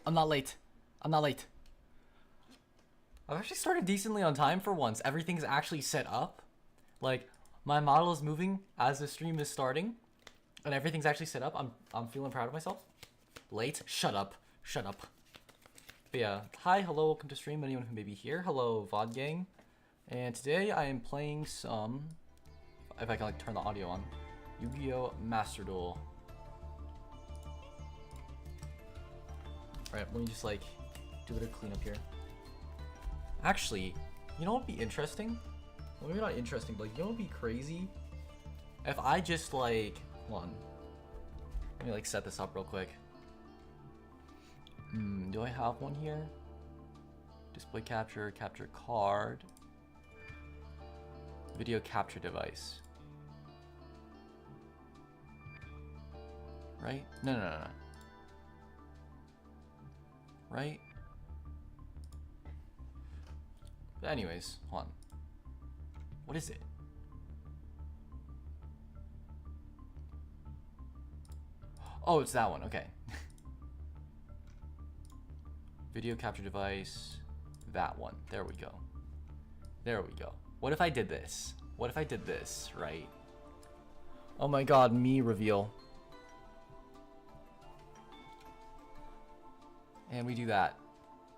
I'm not late. I'm not late. I've actually started decently on time for once. Everything's actually set up. Like, my model is moving as the stream is starting. And everything's actually set up. I'm feeling proud of myself. Late? Shut up. Shut up. But yeah. Hi, hello, welcome to stream. Anyone who may be here. Hello, VOD gang. And today I am playing some... If I can like turn the audio on. YUGIOH Master Duel. Alright, let me just like do a bit of cleanup here. Actually, you know what would be interesting? Well, maybe not interesting, but like, you know what would be crazy? If I just like, hold on. Let me like set this up real quick. Do I have one here? Display capture, capture card. Video capture device. Right? No. Right? But anyways, hold on. What is it? Oh, it's that one. Okay. Video capture device. That one. There we go. There we go. What if I did this? What if I did this, right? Oh my god, me reveal. And we do that.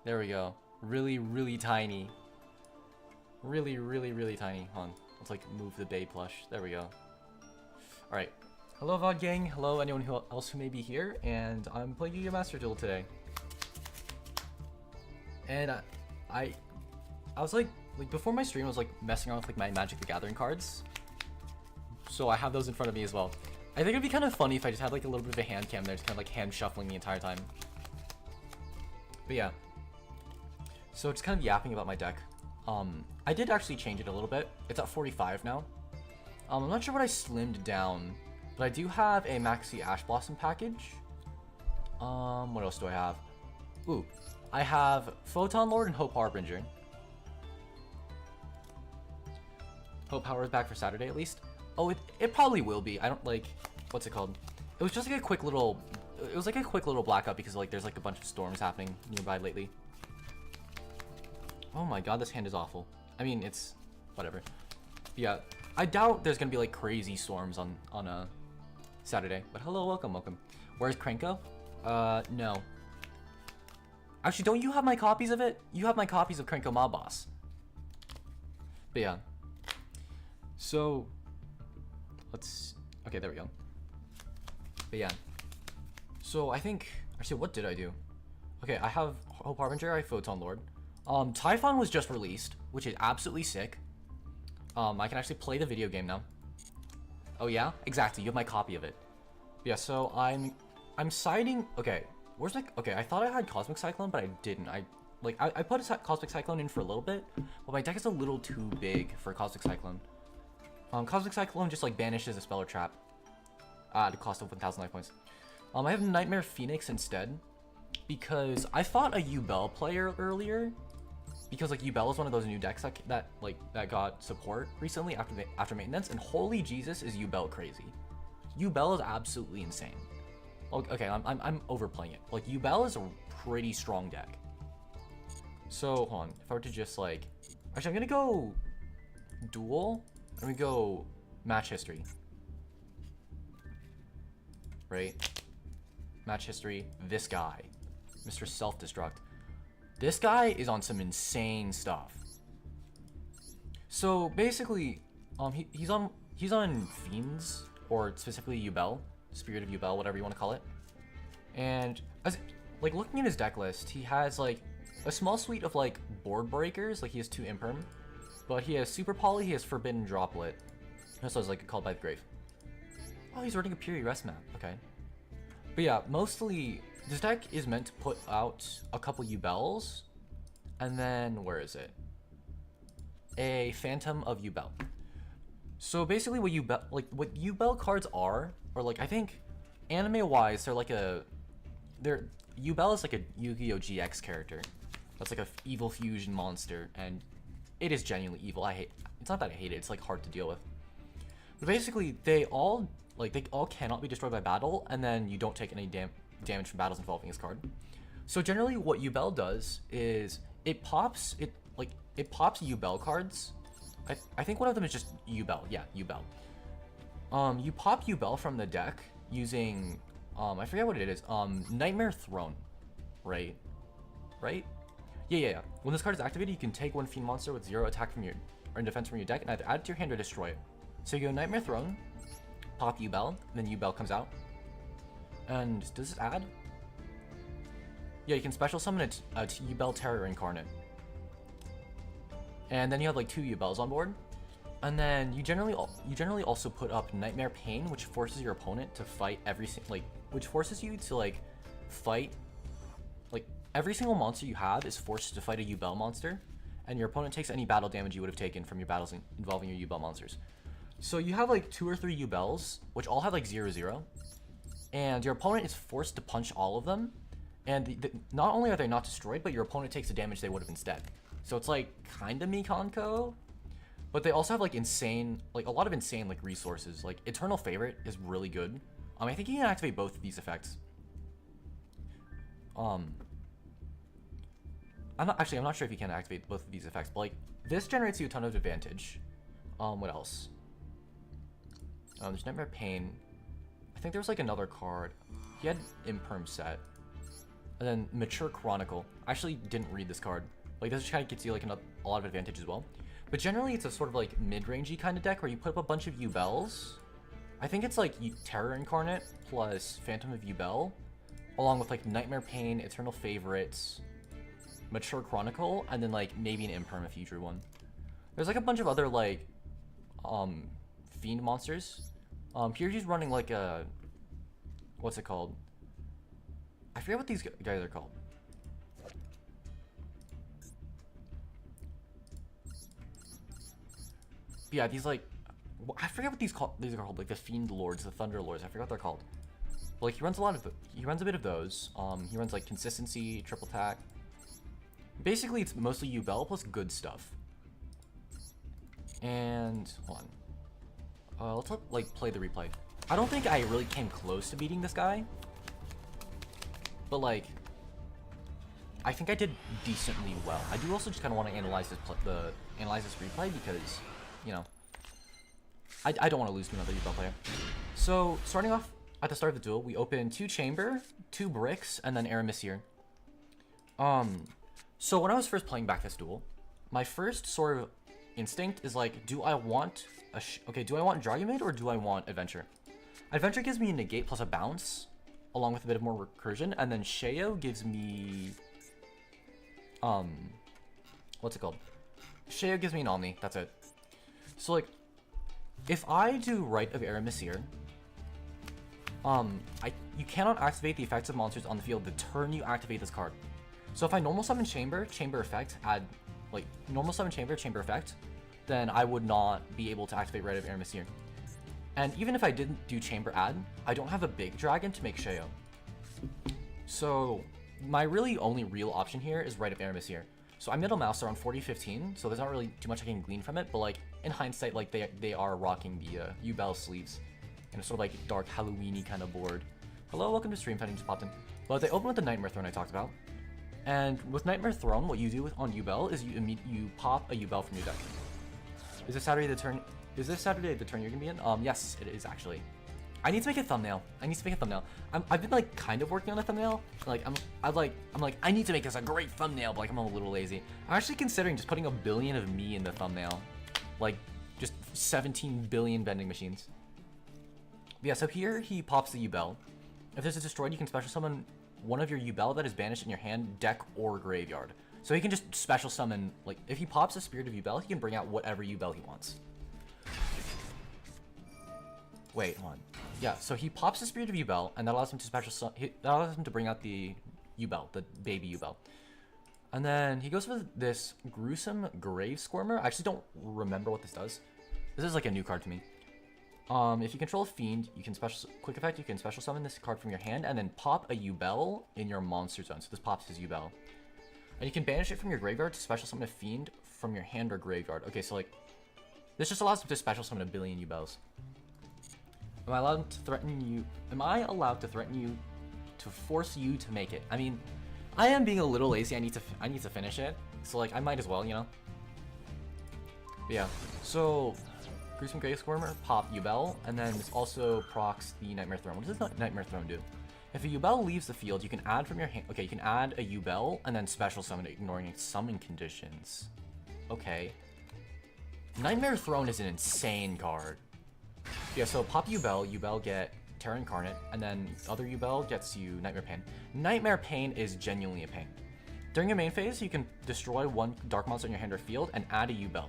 There we go. Really, really tiny. Really, really, really tiny. Hold on. Let's like move the Bay plush. There we go. Alright. Hello VOD gang. Hello anyone else who may be here. And I'm playing YUGIOH Master Duel today. And I was like before my stream I was like messing around with like my Magic the Gathering cards. So I have those in front of me as well. I think it'd be kind of funny if I just had like a little bit of a hand cam there, just kind of like hand shuffling the entire time. But yeah. So just kind of yapping about my deck. I did actually change it a little bit. It's at 45 now. I'm not sure what I slimmed down, but I do have a Maxi Ash Blossom package. What else do I have? Ooh, I have Photon Lord and Hope Harbinger. Hope Power is back for Saturday at least. Oh, it probably will be. I don't like, what's it called? It was just like a quick little, it was like a quick little blackout because like there's like a bunch of storms happening nearby lately. Oh my god, this hand is awful. I mean, it's whatever. Yeah, I doubt there's gonna be like crazy storms on a Saturday. But hello, welcome. Where's Krenko? No. Actually, don't you have my copies of it? You have my copies of Krenko Mob Boss. But yeah. So, okay, there we go. But yeah. So I think, actually, what did I do? Okay, I have Hope Harbinger, I have Photon Lord. Typhon was just released, which is absolutely sick. I can actually play the video game now. Oh yeah? Exactly, you have my copy of it. Yeah, so I'm siding, okay, where's my, okay, I thought I had Cosmic Cyclone, but I didn't. I put a Cosmic Cyclone in for a little bit, but my deck is a little too big for Cosmic Cyclone. Cosmic Cyclone just like banishes a spell or trap at a cost of 1,000 life points. I have Nightmare Phoenix instead, because I fought a Yubel player earlier. Because like Yubel is one of those new decks that got support recently after maintenance, and holy Jesus is Yubel crazy. Yubel is absolutely insane. Okay, I'm overplaying it. Like Yubel is a pretty strong deck. So hold on, if I were to just like, actually I'm gonna go duel. I'm gonna go match history. Right? Match history. This guy, Mr. Self-Destruct. This guy is on some insane stuff. So basically, he's on Fiends, or specifically Yubel, Spirit of Yubel, whatever you want to call it. And as like looking at his deck list, he has like a small suite of like board breakers. Like he has 2 Imperm, but he has Super Poly, he has Forbidden Droplet. He also has like Called by the Grave. Oh, he's running a Puri Rest map. Okay. But yeah, mostly this deck is meant to put out a couple Yubels, and then where is it? A Phantom of Yubel. So basically, what Yubel cards are, or like I think, anime-wise, Yubel is like a Yu-Gi-Oh GX character. That's like a evil fusion monster, and it is genuinely evil. It's not that I hate it. It's like hard to deal with. But basically, they all cannot be destroyed by battle, and then you don't take any damage from battles involving this card. So generally what Yubel does is it pops Yubel cards. I think one of them is just Yubel. Yeah, Yubel. You pop Yubel from the deck using I forget what it is. Nightmare Throne. Right? Right? Yeah. When this card is activated, you can take one fiend monster with 0 attack from your or defense from your deck and either add it to your hand or destroy it. So you go Nightmare Throne, pop Yubel, then Yubel comes out. And does this add? Yeah, you can special summon a Yubel Terror Incarnate. And then you have like 2 Yubels on board. And then you generally also put up Nightmare Pain, which forces your opponent to fight which forces you to like fight every single monster you have is forced to fight a Yubel monster, and your opponent takes any battle damage you would have taken from your battles involving your Yubel monsters. So you have like 2 or 3 Yubels, which all have like 0/0, and your opponent is forced to punch all of them, and not only are they not destroyed, but your opponent takes the damage they would have instead. So it's like kind of Mikanko, but they also have like a lot of insane like resources. Like Eternal Favorite is really good. I think you can activate both of these effects. I'm not sure if you can activate both of these effects, but like this generates you a ton of advantage. What else? There's Nightmare Pain. I think there was like another card. He had Imperm set. And then Mature Chronicle. I actually didn't read this card. Like this kind of gets you like a lot of advantage as well. But generally it's a sort of like mid-rangey kind of deck where you put up a bunch of Yubels. I think it's like Terror Incarnate plus Phantom of Yubel, along with like Nightmare Pain, Eternal Favorites, Mature Chronicle, and then like maybe an Imperm if you drew one. There's like a bunch of other like fiend monsters. Here he's running like a, what's it called? I forget what these guys are called. But yeah, these like, I forget what these are called, like the Fiend Lords, the Thunder Lords. I forgot what they're called. But like he runs a bit of those. He runs like Consistency, Triple Attack. Basically, it's mostly Yubel plus good stuff. And hold on. Let's like play the replay. I don't think I really came close to beating this guy, but like, I think I did decently well. I do also just kind of want to analyze this replay because, you know, I don't want to lose to another Yubel player. So starting off at the start of the duel, we open 2 Chamber, 2 Bricks, and then Aramesir. So when I was first playing back this duel, my first sort of instinct is like, do I want Dragonmaid or do I want Adventure? Adventure gives me a negate plus a bounce, along with a bit of more recursion, and then Sheo gives me what's it called? Sheo gives me an Omni, that's it. So like, if I do Rite of Aramesir, you cannot activate the effects of monsters on the field the turn you activate this card. So if I normal summon Chamber effect, add like normal summon Chamber effect, then I would not be able to activate Rite of Aramesir. And even if I didn't do Chamber add, I don't have a big dragon to make Sheo. So my really only real option here is Rite of Aramesir. So I middle mouse around 40-15, so there's not really too much I can glean from it, but like in hindsight, like they are rocking the Yubel sleeves and a sort of like dark Halloween-y kind of board. Hello, welcome to stream, Vending just popped in. But they open with the Nightmare Throne I talked about. And with Nightmare Throne, what you do on Yubel is you pop a Yubel from your deck. Is this Saturday the turn you're gonna be in? Yes, it is actually. I need to make a thumbnail. I've been like kind of working on a thumbnail. Like I need to make this a great thumbnail, but like I'm a little lazy. I'm actually considering just putting 1 billion of me in the thumbnail, like just 17 billion vending machines. But yeah, so here he pops the Yubel. If this is destroyed, you can special summon one of your Yubel that is banished in your hand, deck, or graveyard. So he can just special summon, like, if he pops a Spirit of Yubel, he can bring out whatever Yubel he wants. Wait, hold on. Yeah, so he pops the Spirit of Yubel, and that allows him to that allows him to bring out the Yubel, the baby Yubel. And then he goes with this Gruesome Grave Squirmer. I actually don't remember what this does. This is like a new card to me. If you control a fiend, you can quick effect, you can special summon this card from your hand and then pop a Yubel in your monster zone. So this pops his Yubel. And you can banish it from your graveyard to special summon a fiend from your hand or graveyard. Okay, so like, this just allows him to special summon 1 billion Yubels. Am I allowed to threaten you? Am I allowed to threaten you to force you to make it? I mean, I am being a little lazy. I need to finish it. So like I might as well, you know. But yeah. So Gruesome Grave Squirmer, pop Yubel, and then this also procs the Nightmare Throne. What does the Nightmare Throne do? If a Yubel leaves the field, you can add from your hand. Okay, you can add a Yubel and then special summon it, ignoring its summon conditions. Okay. Nightmare Throne is an insane card. Yeah, so pop Yubel, Yubel get Terra Incarnate, and then other Yubel gets you Nightmare Pain. Nightmare Pain is genuinely a pain. During your main phase, you can destroy one dark monster in your hand or field and add a Yubel.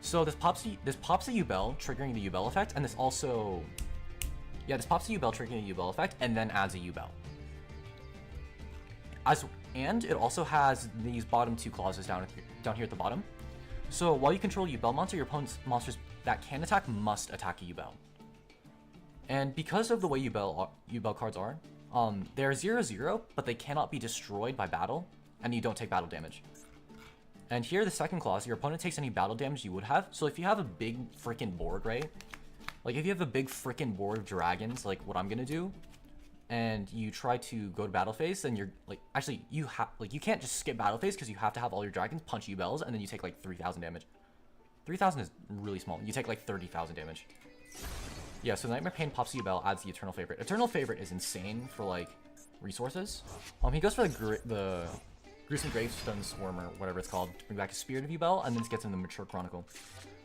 So this pops a Yubel, triggering the Yubel effect, and this also... Yeah, this pops a Yubel, triggering the Yubel effect, and then adds a Yubel. And it also has these bottom two clauses down here at the bottom. So while you control Yubel monster, your opponent's monsters that can attack must attack a Yubel. And because of the way Yubel cards are, they're 0/0, but they cannot be destroyed by battle, and you don't take battle damage. And here, the second clause, your opponent takes any battle damage you would have. So if you have a big freaking board, right? Like if you have a big freaking board of dragons, like what I'm gonna do, and you try to go to battle phase, then you're like, actually you can't just skip battle phase because you have to have all your dragons punch Yubels, and then you take like 3,000 damage. 3,000 is really small. You take like 30,000 damage. Yeah, so Nightmare Pain pops Yubel, adds the Eternal Favorite. Eternal Favorite is insane for like resources. He goes for the Gruesome Gravestone Swarmer, whatever it's called, to bring back a Spirit of Yubel, and then it gets in the Mature Chronicle.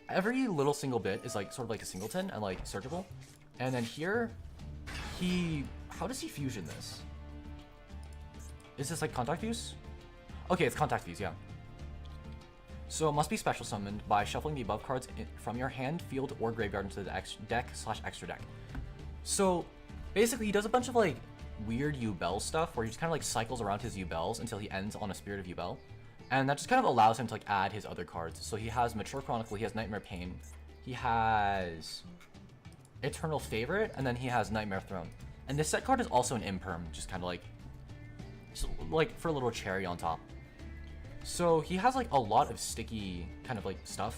Every little single bit is like sort of like a singleton and like surgical. And then here, how does he fusion this? Is this like Contact Fuse? Okay, it's Contact Fuse, yeah. So it must be special summoned by shuffling the above cards from your hand, field, or graveyard into the deck/extra deck. So basically he does a bunch of like weird Yubel stuff where he just kind of like cycles around his Yubels until he ends on a Spirit of Yubel. And that just kind of allows him to like add his other cards. So he has Mature Chronicle, he has Nightmare Pain, he has Eternal Favorite, and then he has Nightmare Throne. And this set card is also an Imperm, just kind of like for a little cherry on top. So he has like a lot of sticky kind of like stuff.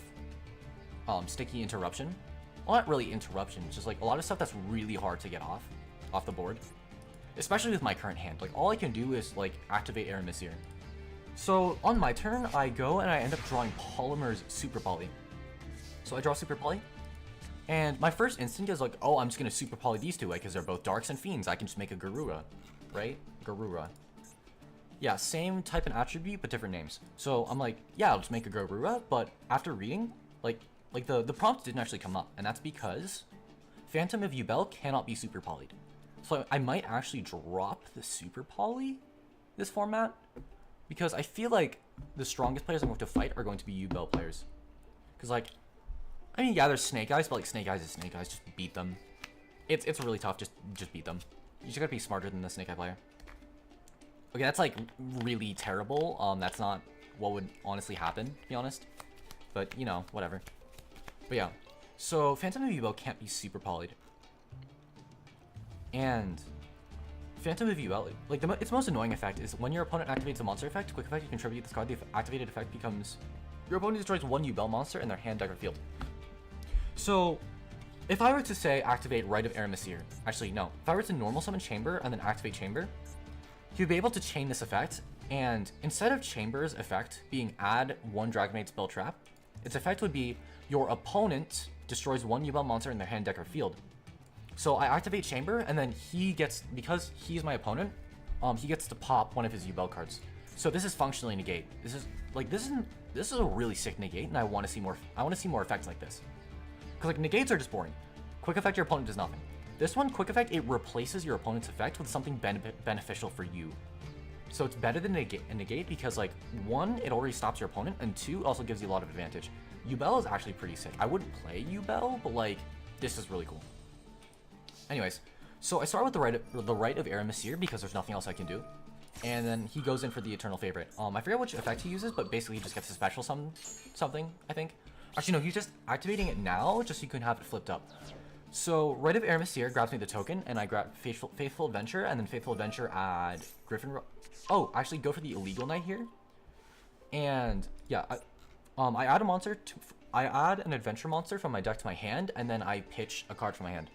Sticky interruption. Well, not really interruption, just like a lot of stuff that's really hard to get off the board. Especially with my current hand. Like all I can do is like activate Aramissir. So on my turn, I go and I end up drawing Polymer's Super Poly. So I draw Super Poly. And my first instinct is like, oh, I'm just gonna Super Poly these two, because they're both Darks and Fiends. I can just make a Garura, right? Garura. Yeah, same type and attribute, but different names. So I'm like, yeah, I'll just make a Garura, but after reading, like the prompt didn't actually come up, and that's because Phantom of Yubel cannot be Super Polyed. So I might actually drop the Super Poly this format, because I feel like the strongest players I'm going to fight are going to be Yubel players. Because like, I mean, yeah, there's Snake Eyes, but like Snake Eyes is Snake Eyes, just beat them. It's really tough, just beat them. You just gotta be smarter than the Snake Eye player. Okay, that's like really terrible. That's not what would honestly happen, to be honest. But you know, whatever. But yeah, so Phantom of Yubel can't be Super Polyed. And Phantom of Yubel, like its most annoying effect is when your opponent activates a monster effect, quick effect, you contribute this card. The activated effect becomes your opponent destroys one Yubel monster in their hand, deck, or field. So if I were to say activate Rite of Aramissir, actually no, if I were to normal summon Chamber and then activate Chamber, he would be able to chain this effect, and instead of Chamber's effect being add one Dragonmaid spell trap, its effect would be your opponent destroys one Yubel monster in their hand, deck, or field. So I activate Chamber, and then he gets, because he's my opponent, he gets to pop one of his Yubel cards. So this is functionally negate. This is a really sick negate, and I want to see more. I want to see more effects like this. Because like negates are just boring. Quick effect, your opponent does nothing. This one, quick effect, it replaces your opponent's effect with something beneficial for you. So it's better than a negate because like one, it already stops your opponent, and two, it also gives you a lot of advantage. Yubel is actually pretty sick. I wouldn't play Yubel, but like this is really cool. Anyways, so I start with the Rite of Aramissir because there's nothing else I can do. And then he goes in for the Eternal Favorite. I forget which effect he uses, but basically he just gets a special something, I think. Actually, no, he's just activating it now just so you can have it flipped up. So Rite of Aramissir grabs me the token, and I grab Faithful Adventure, and then Faithful Adventure add Griffin. Oh, actually go for the Illegal Knight here. And yeah, I add a monster. I add an Adventure monster from my deck to my hand, and then I pitch a card from my hand.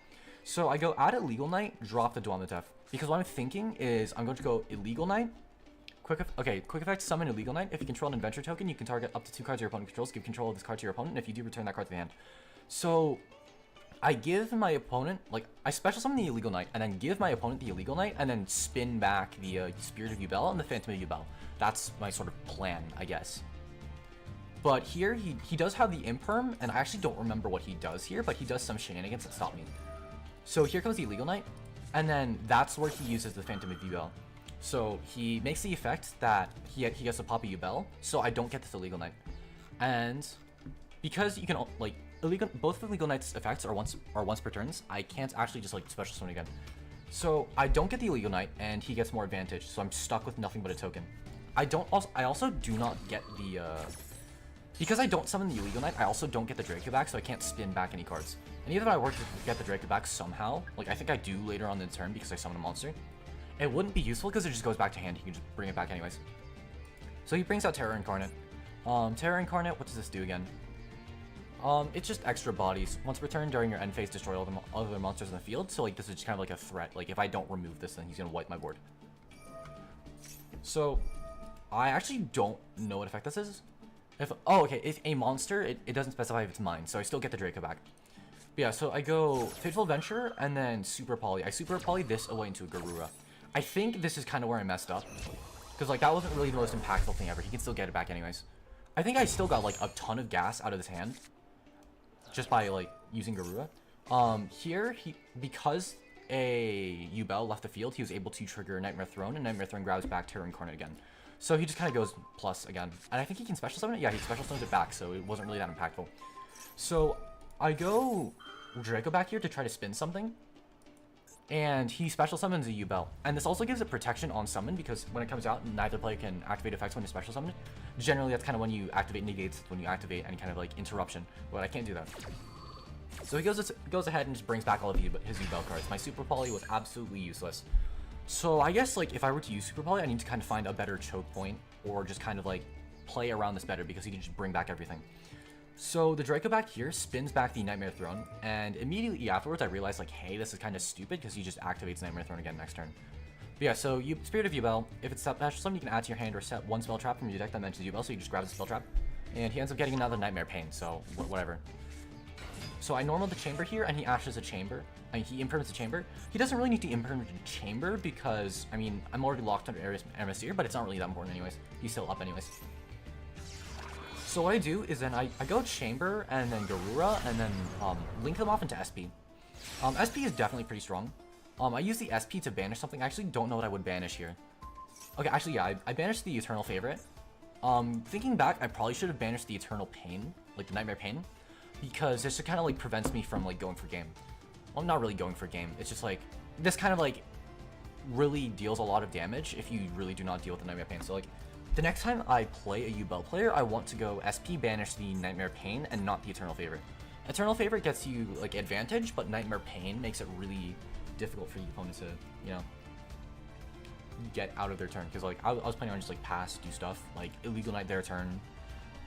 So I go add Illegal Knight, drop the Dwamutef. Because what I'm thinking is I'm going to go Illegal Knight, quick effect, summon Illegal Knight. If you control an adventure token, you can target up to 2 cards your opponent controls, give control of this card to your opponent, and if you do, return that card to the hand. So, I give my opponent, like, I special summon the Illegal Knight, and then give my opponent the Illegal Knight, and then spin back the Spirit of Yubel and the Phantom of Yubel. That's my sort of plan, I guess. But here, he does have the Imperm, and I actually don't remember what he does here, but he does some shenanigans that stop me. So here comes the Illegal Knight, and then that's where he uses the Phantom of Yubel. So he makes the effect that he gets to pop a Yubel, so I don't get this Illegal Knight. And because you can, like, both of Illegal Knight's effects are once per turns, I can't actually just, like, special summon again. So I don't get the Illegal Knight, and he gets more advantage, so I'm stuck with nothing but a token. I also do not get the, because I don't summon the Illegal Knight, I also don't get the Draco back, so I can't spin back any cards. And even if I were to get the Draco back somehow, like I think I do later on in the turn because I summon a monster, it wouldn't be useful because it just goes back to hand, he can just bring it back anyways. So he brings out Terror Incarnate. Terror Incarnate, what does this do again? It's just extra bodies. Once per turn during your end phase, destroy all the other monsters in the field, so like this is just kind of like a threat, like if I don't remove this then he's gonna wipe my board. So, I actually don't know what effect this is. If a monster, it doesn't specify if it's mine, so I still get the Draco back. But yeah, so I go Fateful Adventure and then Super Poly. I Super Poly this away into a Garura. I think this is kind of where I messed up, because like that wasn't really the most impactful thing ever. He can still get it back anyways. I think I still got like a ton of gas out of his hand just by like using Garura. Here because a Yubel left the field, he was able to trigger Nightmare Throne, and Nightmare Throne grabs back Terror Incarnate again. So he just kind of goes plus again. And I think he can special summon it? Yeah, he special summons it back, so it wasn't really that impactful. So I go Draco back here to try to spin something. And he special summons a Yubel. And this also gives it protection on summon, because when it comes out, neither player can activate effects when you special summon it. Generally, that's kind of when you activate negates, when you activate any kind of like interruption. But I can't do that. So he goes ahead and just brings back all of his Yubel cards. My Super Poly was absolutely useless. So I guess like if I were to use Super Poly, I need to kind of find a better choke point, or just kind of like play around this better, because he can just bring back everything. So the Draco back here spins back the Nightmare Throne, and immediately afterwards I realized like, hey, this is kind of stupid because he just activates Nightmare Throne again next turn. But yeah, so Spirit of Yubel, if it's special summon, you can add to your hand or set one spell trap from your deck that mentions Yubel, so you just grab the spell trap, and he ends up getting another Nightmare Pain, so whatever. So I normal the Chamber here, and he ashes a Chamber, and he imperms the Chamber. He doesn't really need to imperm the Chamber because, I mean, I'm already locked under Aramesir, but it's not really that important anyways. He's still up anyways. So what I do is then I go Chamber and then Garura and then link them off into SP. SP is definitely pretty strong. I use the SP to banish something. I actually don't know what I would banish here. Okay, actually yeah, I banished the Eternal Favorite. Thinking back, I probably should have banished the Eternal Pain, like the Nightmare Pain, because this kind of like prevents me from like going for game. Well, not really going for game. It's just like this kind of like really deals a lot of damage if you really do not deal with the Nightmare Pain. So like the next time I play a Yubel player, I want to go SP banish the Nightmare Pain and not the Eternal Favorite. Eternal Favorite gets you like advantage, but Nightmare Pain makes it really difficult for your opponent to, you know, get out of their turn. Because like I was planning on just like pass, do stuff, like Illegal Knight their turn.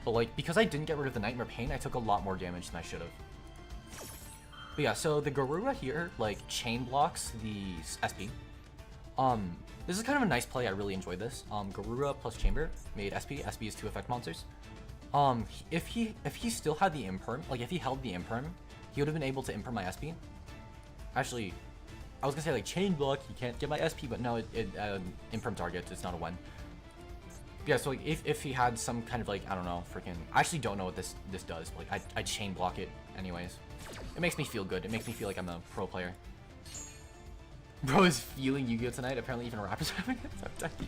But like because I didn't get rid of the Nightmare Pain, I took a lot more damage than I should have. But yeah, so the Garura here like chain blocks the SP. This is kind of a nice play. I really enjoyed this. Garura plus Chamber made SP. SP is 2 effect monsters. If he still had the Imperm, like if he held the Imperm, he would have been able to Imperm my SP. Actually, I was gonna say like chain block, he can't get my SP, but no, it Imperm targets. It's not a win. Yeah, so like if he had some kind of like, I don't know, freaking, I actually don't know what this does. But like I chain block it anyways. It makes me feel good. It makes me feel like I'm a pro player. Bro is feeling Yu-Gi-Oh tonight. Apparently even rappers are having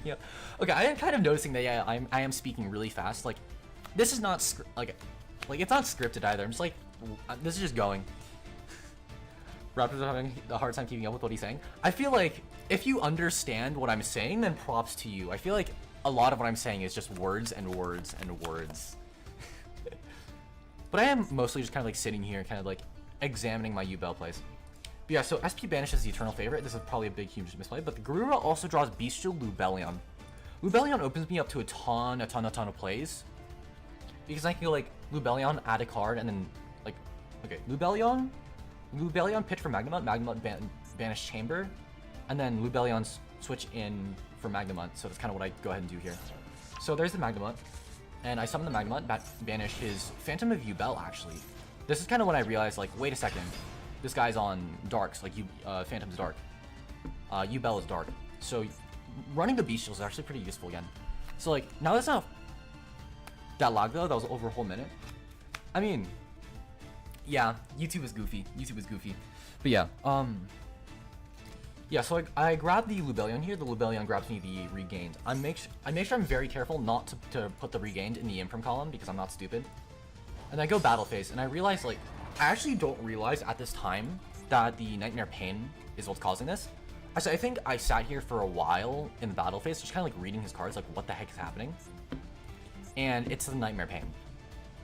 it. Okay, I am kind of noticing that yeah, I am speaking really fast. Like this is not like it's not scripted either. I'm just like, this is just going. Rappers are having a hard time keeping up with what he's saying. I feel like if you understand what I'm saying, then props to you. I feel like a lot of what I'm saying is just words and words and words. But I am mostly just kind of like sitting here, kind of like examining my Yubel plays. But yeah, so SP banishes the Eternal Favorite. This is probably a big, huge misplay. But the Garura also draws Bestial Lubellion. Lubellion opens me up to a ton of plays. Because I can go like Lubellion, add a card, and then like, okay, Lubellion pitch for Magnemite, Magnemite banish Chamber, and then Lubellion switch in for Magnemite, so that's kind of what I go ahead and do here. So there's the Magnemite, and I summon the Magnemite, banish his Phantom of Yubel, actually. This is kind of when I realized, like, wait a second, this guy's on darks, like, Phantom's dark. Yubel is dark. So running the Bestials is actually pretty useful again. So, like, now that's not that lag, though. That was over a whole minute. I mean, yeah, YouTube is goofy. YouTube is goofy. But yeah, yeah, so I grab the Lubellion here. The Lubellion grabs me the regained. I make sure I'm very careful not to put the regained in the imprint column because I'm not stupid. And I go battle phase, and I realize, like, I actually don't realize at this time that the Nightmare Pain is what's causing this. Actually, I think I sat here for a while in the battle phase, just kind of like reading his cards, like, what the heck is happening? And it's the Nightmare Pain.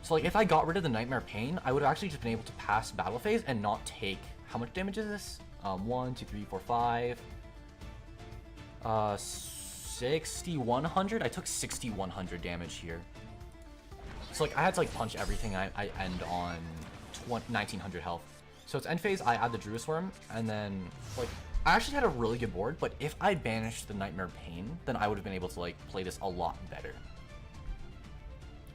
So, like, if I got rid of the Nightmare Pain, I would have actually just been able to pass battle phase and not take... How much damage is this? 1, 2, 3, 4, 5... 6,100? I took 6,100 damage here. So, like, I had to, like, punch everything. I end on 1,900 health. So, it's end phase, I add the Druid Swarm, and then, like... I actually had a really good board, but if I banished the Nightmare Pain, then I would have been able to, like, play this a lot better.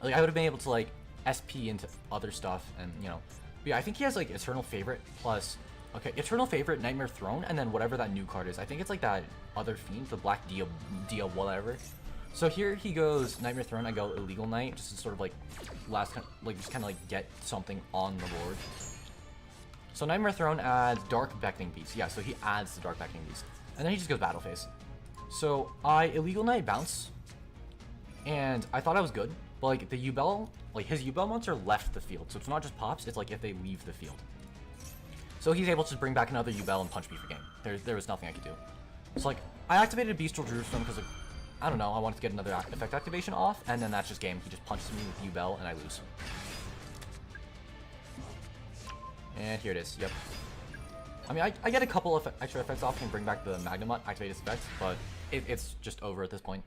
Like, I would have been able to, like, SP into other stuff, and, you know. But yeah, I think he has, like, Eternal Favorite plus... Okay, Eternal Favorite, Nightmare Throne, and then whatever that new card is. I think it's, like, that other Fiend, the Black Dia whatever. So here he goes Nightmare Throne, I go Illegal Knight, just to sort of, like, just kind of, like, get something on the board. So Nightmare Throne adds Dark Beckoning Beast. Yeah, so he adds the Dark Beckoning Beast. And then he just goes Battle Phase. So I Illegal Knight bounce. And I thought I was good. But like the Yubel, like his Yubel monster left the field. So it's not just pops, it's like if they leave the field. So he's able to bring back another Yubel and punch me for game. There was nothing I could do. So like I activated Bestial Jerusalem because like, I don't know, I wanted to get another effect activation off. And then that's just game. He just punches me with Yubel and I lose. And here it is, yep. I mean, I get a couple of extra effects off and bring back the Magnemite, activate his effects, but it's just over at this point.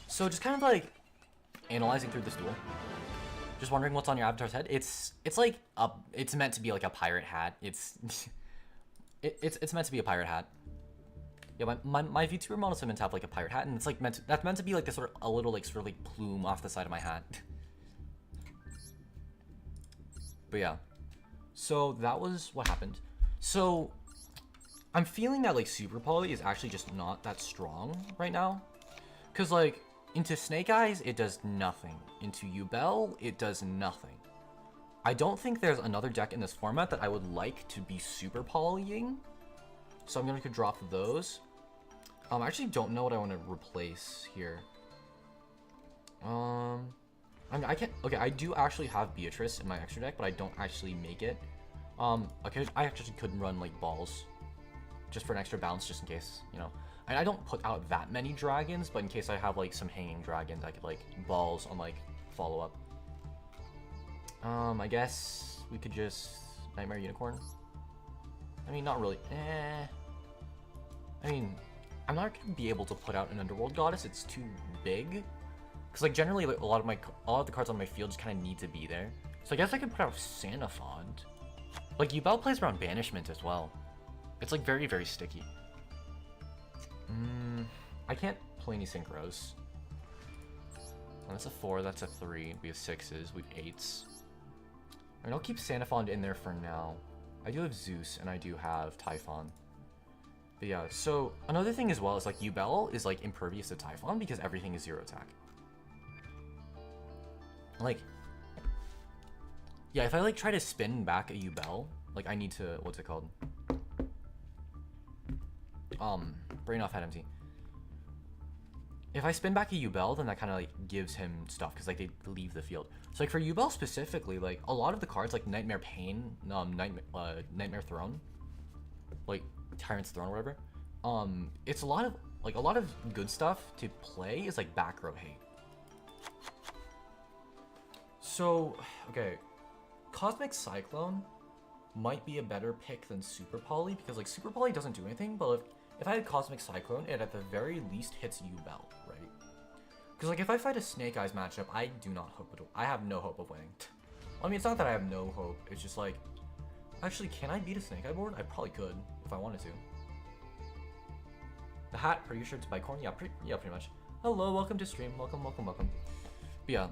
So just kind of like analyzing through this duel. Just wondering what's on your avatar's head. It's like it's meant to be like a pirate hat. It's meant to be a pirate hat. Yeah, my VTuber models are meant to have like a pirate hat, and it's like that's meant to be like this sort of a little like sort of like plume off the side of my hat. But yeah, so that was what happened. So I'm feeling that like Super Poly is actually just not that strong right now. Cause like into Snake Eyes, it does nothing. Into Yubel, it does nothing. I don't think there's another deck in this format that I would like to be Super Polying. So I'm gonna drop those. I actually don't know what I want to replace here. I mean, I can't. Okay, I do actually have Beatrice in my extra deck, but I don't actually make it. Okay, I actually could run like balls, just for an extra bounce, just in case, you know. And I don't put out that many dragons, but in case I have like some hanging dragons, I could like balls on like follow up. I guess we could just Nightmare Unicorn. I mean, not really. I mean, I'm not gonna be able to put out an Underworld Goddess. It's too big. Cause like generally, like, a lot of the cards on my field just kind of need to be there. So I guess I could put out Sanafond. Like Yubel plays around Banishment as well. It's like very, very sticky. I can't play any Synchros. Oh, that's a 4, that's a 3. We have 6s, we have 8s. I mean, I'll keep Sanafond in there for now. I do have Zeus and I do have Typhon. But yeah, so another thing as well is like Yubel is like impervious to Typhon because everything is 0 attack. Like, yeah, if I like try to spin back a Yubel, like I need to, what's it called? Brain off head empty. If I spin back a Yubel, then that kind of like gives him stuff because like they leave the field. So like for Yubel specifically, like a lot of the cards like Nightmare Pain, Nightmare Throne, like Tyrant's Throne or whatever. It's a lot of good stuff to play is like back row hate. So, okay, Cosmic Cyclone might be a better pick than Super Poly because like Super Poly doesn't do anything, but if I had Cosmic Cyclone, it at the very least hits Yubel, right? Because like if I fight a Snake Eyes matchup, I do not hope to, I have no hope of winning. I mean, it's not that I have no hope, it's just like, actually, can I beat a Snake Eye board? I probably could if I wanted to. The hat, are you sure it's bicorn? Yeah, pretty much. Hello, welcome to stream. Welcome. But yeah.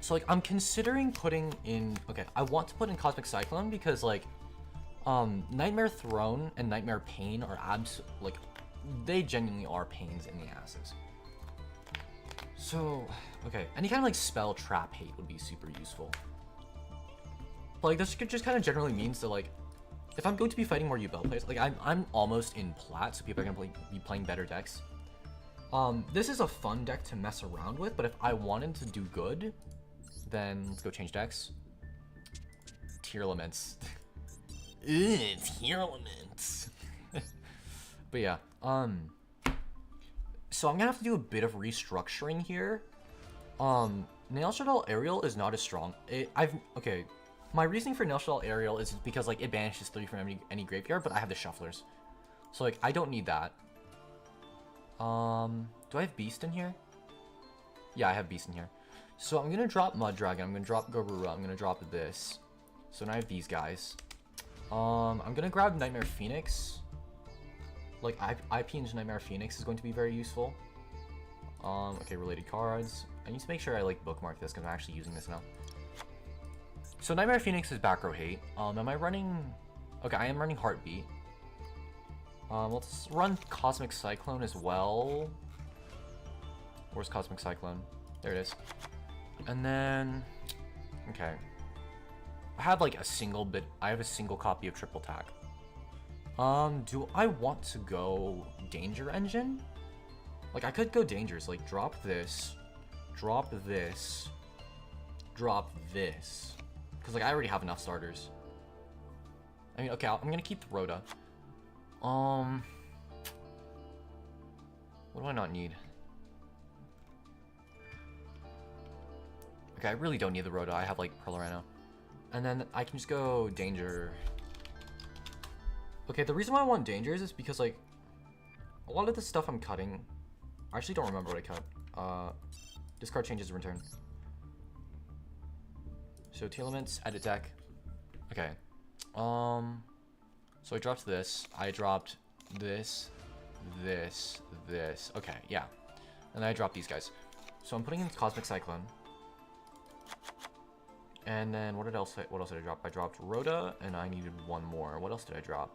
So like I'm considering putting in, okay, I want to put in Cosmic Cyclone because like Nightmare Throne and Nightmare Pain are like they genuinely are pains in the asses. So, okay, any kind of like spell trap hate would be super useful. But like this just kind of generally means that like if I'm going to be fighting more Yubel players, like I'm almost in plat, so people are gonna be playing better decks. This is a fun deck to mess around with, but if I wanted to do good, then let's go change decks. Tearlaments. Tearlaments. But yeah, so I'm gonna have to do a bit of restructuring here. Nail Shadal Aerial is not as strong. Okay. My reasoning for Nail Shadal Aerial is because like it banishes 3 from any graveyard, but I have the shufflers, so like I don't need that. Do I have Beast in here? Yeah, I have Beast in here. So I'm gonna drop Mud Dragon. I'm gonna drop Garura. I'm gonna drop this. So now I have these guys. I'm gonna grab Nightmare Phoenix. Like IP into Nightmare Phoenix is going to be very useful. Okay, related cards. I need to make sure I like bookmark this because I'm actually using this now. So Nightmare Phoenix is back row hate. Am I running? Okay, I am running Heartbeat. Let's run Cosmic Cyclone as well. Where's Cosmic Cyclone? There it is. And then, okay. I have like a single copy of Triple Tack. Do I want to go Danger Engine? Like I could go Dangers, like drop this, drop this, drop this. Because like I already have enough starters. I mean, okay, I'm gonna keep the Rhoda. What do I not need? Okay, I really don't need the Rhoda. I have like Pearl Rhino. And then I can just go Danger. Okay, the reason why I want Dangers is because like a lot of the stuff I'm cutting, I actually don't remember what I cut. Discard changes return. So Tearlaments, edit deck. Okay. So I dropped this. I dropped this. Okay, yeah. And then I dropped these guys. So I'm putting in Cosmic Cyclone. And then what else did I drop? I dropped Rhoda, and I needed one more. What else did I drop?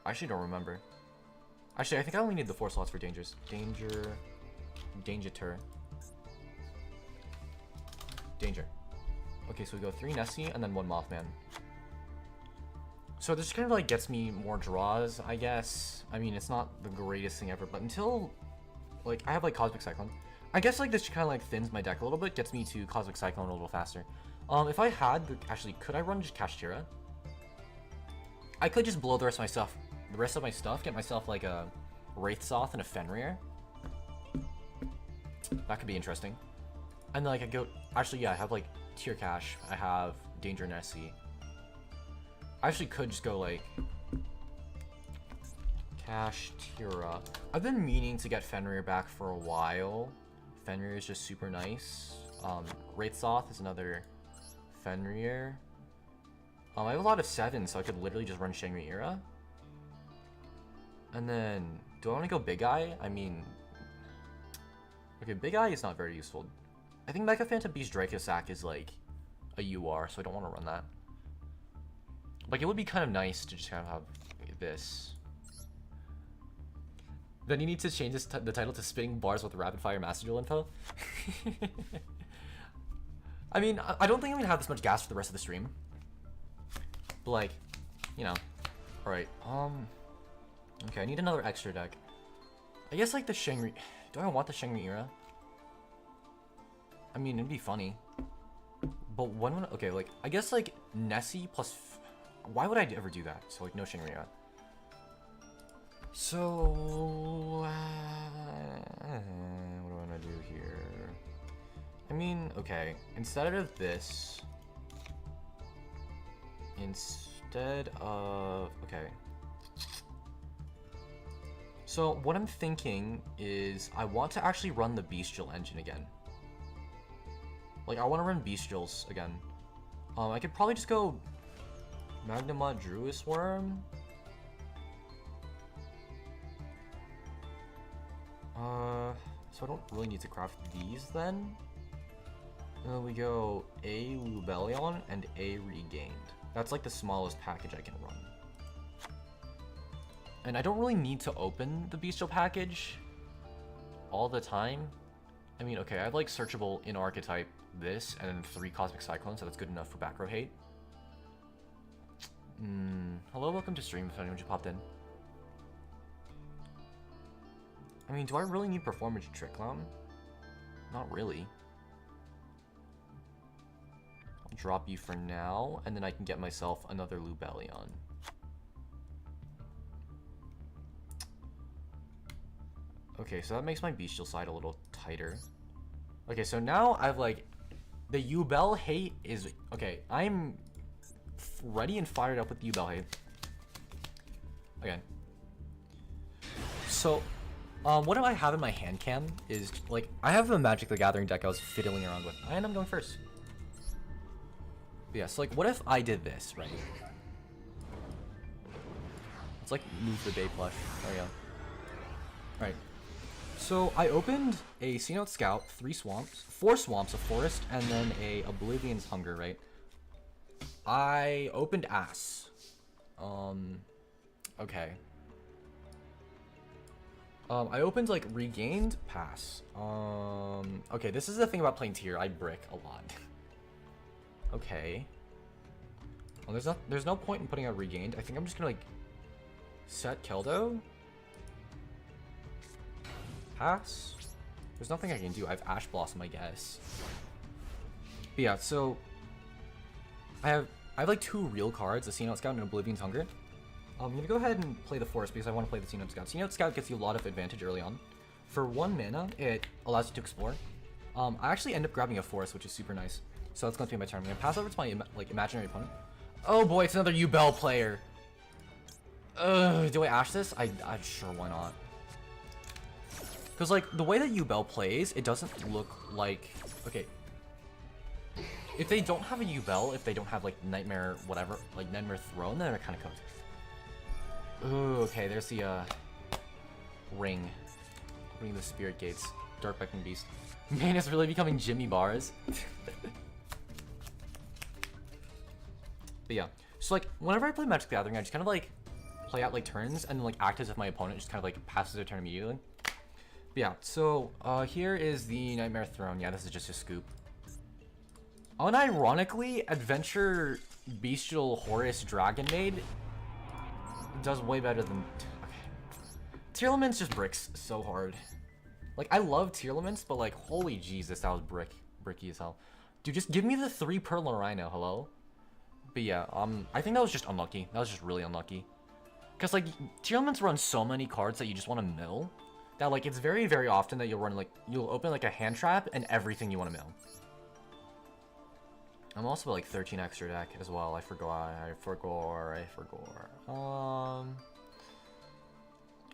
I actually don't remember. Actually, I think I only need the 4 slots for Dangers. Danger. Okay, so we go 3 Nessie and then 1 Mothman. So this kind of like gets me more draws, I guess. I mean, it's not the greatest thing ever, but until like I have like Cosmic Cyclone, I guess like this kind of like thins my deck a little bit, gets me to Cosmic Cyclone a little faster. If I had actually, could I run just Kashtira? I could just blow the rest of my stuff, get myself like a Wraithsoth and a Fenrir. That could be interesting. And then like I go, actually yeah, I have like Tier Cash, I have Danger Nessie. I actually could just go like Cash Tira. I've been meaning to get Fenrir back for a while. Fenrir is just super nice. Wraithsoth is another Fenrir. I have a lot of 7s, so I could literally just run Shangri-Ira. And then, do I want to go Big Eye? I mean, okay, Big Eye is not very useful. I think Mecha Phantom Beast Dracosac is like a UR, so I don't want to run that. Like, it would be kind of nice to just kind of have this. Then you need to change the title to Spitting Bars with Rapid Fire Master Duel info. I mean, I don't think I'm gonna have this much gas for the rest of the stream. But like, you know. Alright, okay, I need another extra deck. I guess like the Shangri... Do I want the Shangri-Ira? I mean, it'd be funny. But when would... Okay, like, I guess like Nessie plus... Why would I ever do that? So like, no Shangri-Ira. So... what do I want to do here? I mean, okay. Instead of this... Instead of... Okay. So what I'm thinking is I want to actually run the Bestial engine again. Like, I want to run Bestials again. I could probably just go Magnamut Druis Worm. So I don't really need to craft these then. And then we go a Lubellion and a Regained. That's like the smallest package I can run. And I don't really need to open the Bestial package all the time. I mean, okay, I have like searchable in archetype this and then 3 Cosmic Cyclones, so that's good enough for back row hate. Hello, welcome to stream if anyone just popped in. I mean, do I really need Performance Trick Clown? Not really. I'll drop you for now, and then I can get myself another Lubellion. Okay, so that makes my Bestial side a little tighter. Okay, so now I've like... The Yubel hate is... Okay, I'm ready and fired up with the Yubel hate. Okay. So... what do I have in my hand cam is, like, I have a Magic the Gathering deck I was fiddling around with, and I'm going first. But yeah, so, like, what if I did this, right? Let's, like, move the Bay plush. There we go. Alright. So, I opened a Sea Note Scout, 4 swamps, a forest, and then a Oblivion's Hunger, right? I opened Ass. Okay. I opened, like, Regained, pass. Okay, this is the thing about playing tier. I brick a lot. Okay. Well, there's no point in putting out Regained. I think I'm just gonna, like, set Keldo. Pass. There's nothing I can do. I have Ash Blossom, I guess. But yeah, so... I have, like, 2 real cards, a Sea Note Scout and Oblivion's Hunger. I'm going to go ahead and play the Forest because I want to play the Sea Note Scout. Sea Note Scout gets you a lot of advantage early on. For 1 mana, it allows you to explore. I actually end up grabbing a Forest, which is super nice. So that's going to be my turn. I'm going to pass over to my imaginary opponent. Oh boy, it's another Yubel player. Do I Ash this? I sure, why not? Because, like, the way that Yubel plays, it doesn't look like... Okay. If they don't have a Yubel, if they don't have, like, Nightmare whatever, like, Nightmare Throne, then they're kind of cooked. Ooh, okay, there's the, ring. Opening the Spirit Gates. Dark Beckoning Beast. Man, it's really becoming Jimmy Bars. But yeah. So, like, whenever I play Magic the Gathering, I just kind of, like, play out, like, turns, and then, like, act as if my opponent just kind of, like, passes their turn immediately. But yeah, so, here is the Nightmare Throne. Yeah, this is just a scoop. Unironically, Adventure Bestial Horus Dragon Maid does way better than... Okay. Tearlaments just bricks so hard. Like, I love Tearlaments, but, like, holy Jesus, that was bricky as hell. Dude, just give me the 3 Pearl Rhino, hello? But yeah, I think that was just unlucky. That was just really unlucky. Because, like, Tearlaments run so many cards that you just want to mill, that, like, it's very, very often that you'll run, like, you'll open, like, a hand trap and everything you want to mill. I'm also like 13 extra deck as well. I forgot.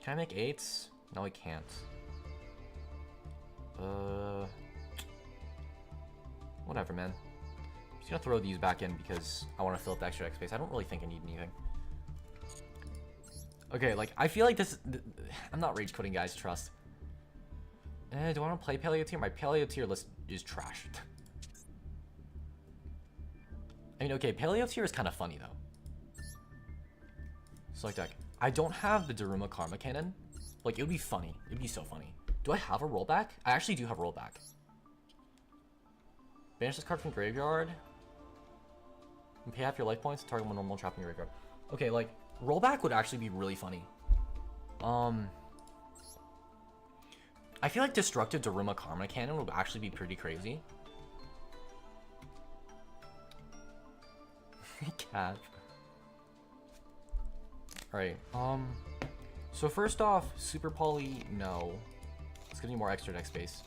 Can I make 8s? No, I can't. Whatever, man. I'm just gonna throw these back in because I want to fill up the extra deck space. I don't really think I need anything. Okay, like, I feel like this... I'm not rage quitting, guys. Trust. Do I want to play Paleo Tier? My Paleo Tier list is trash. I mean, okay, Paleo Tier is kind of funny, though. Select deck. I don't have the Daruma Karma Cannon. Like, it would be funny. It would be so funny. Do I have a rollback? I actually do have a rollback. Banish this card from graveyard. And pay half your life points to target one normal trap in your graveyard. Okay, like, rollback would actually be really funny. I feel like Destructive Daruma Karma Cannon would actually be pretty crazy. Cap. Alright, so first off, Super Poly, no. It's giving me more extra deck space.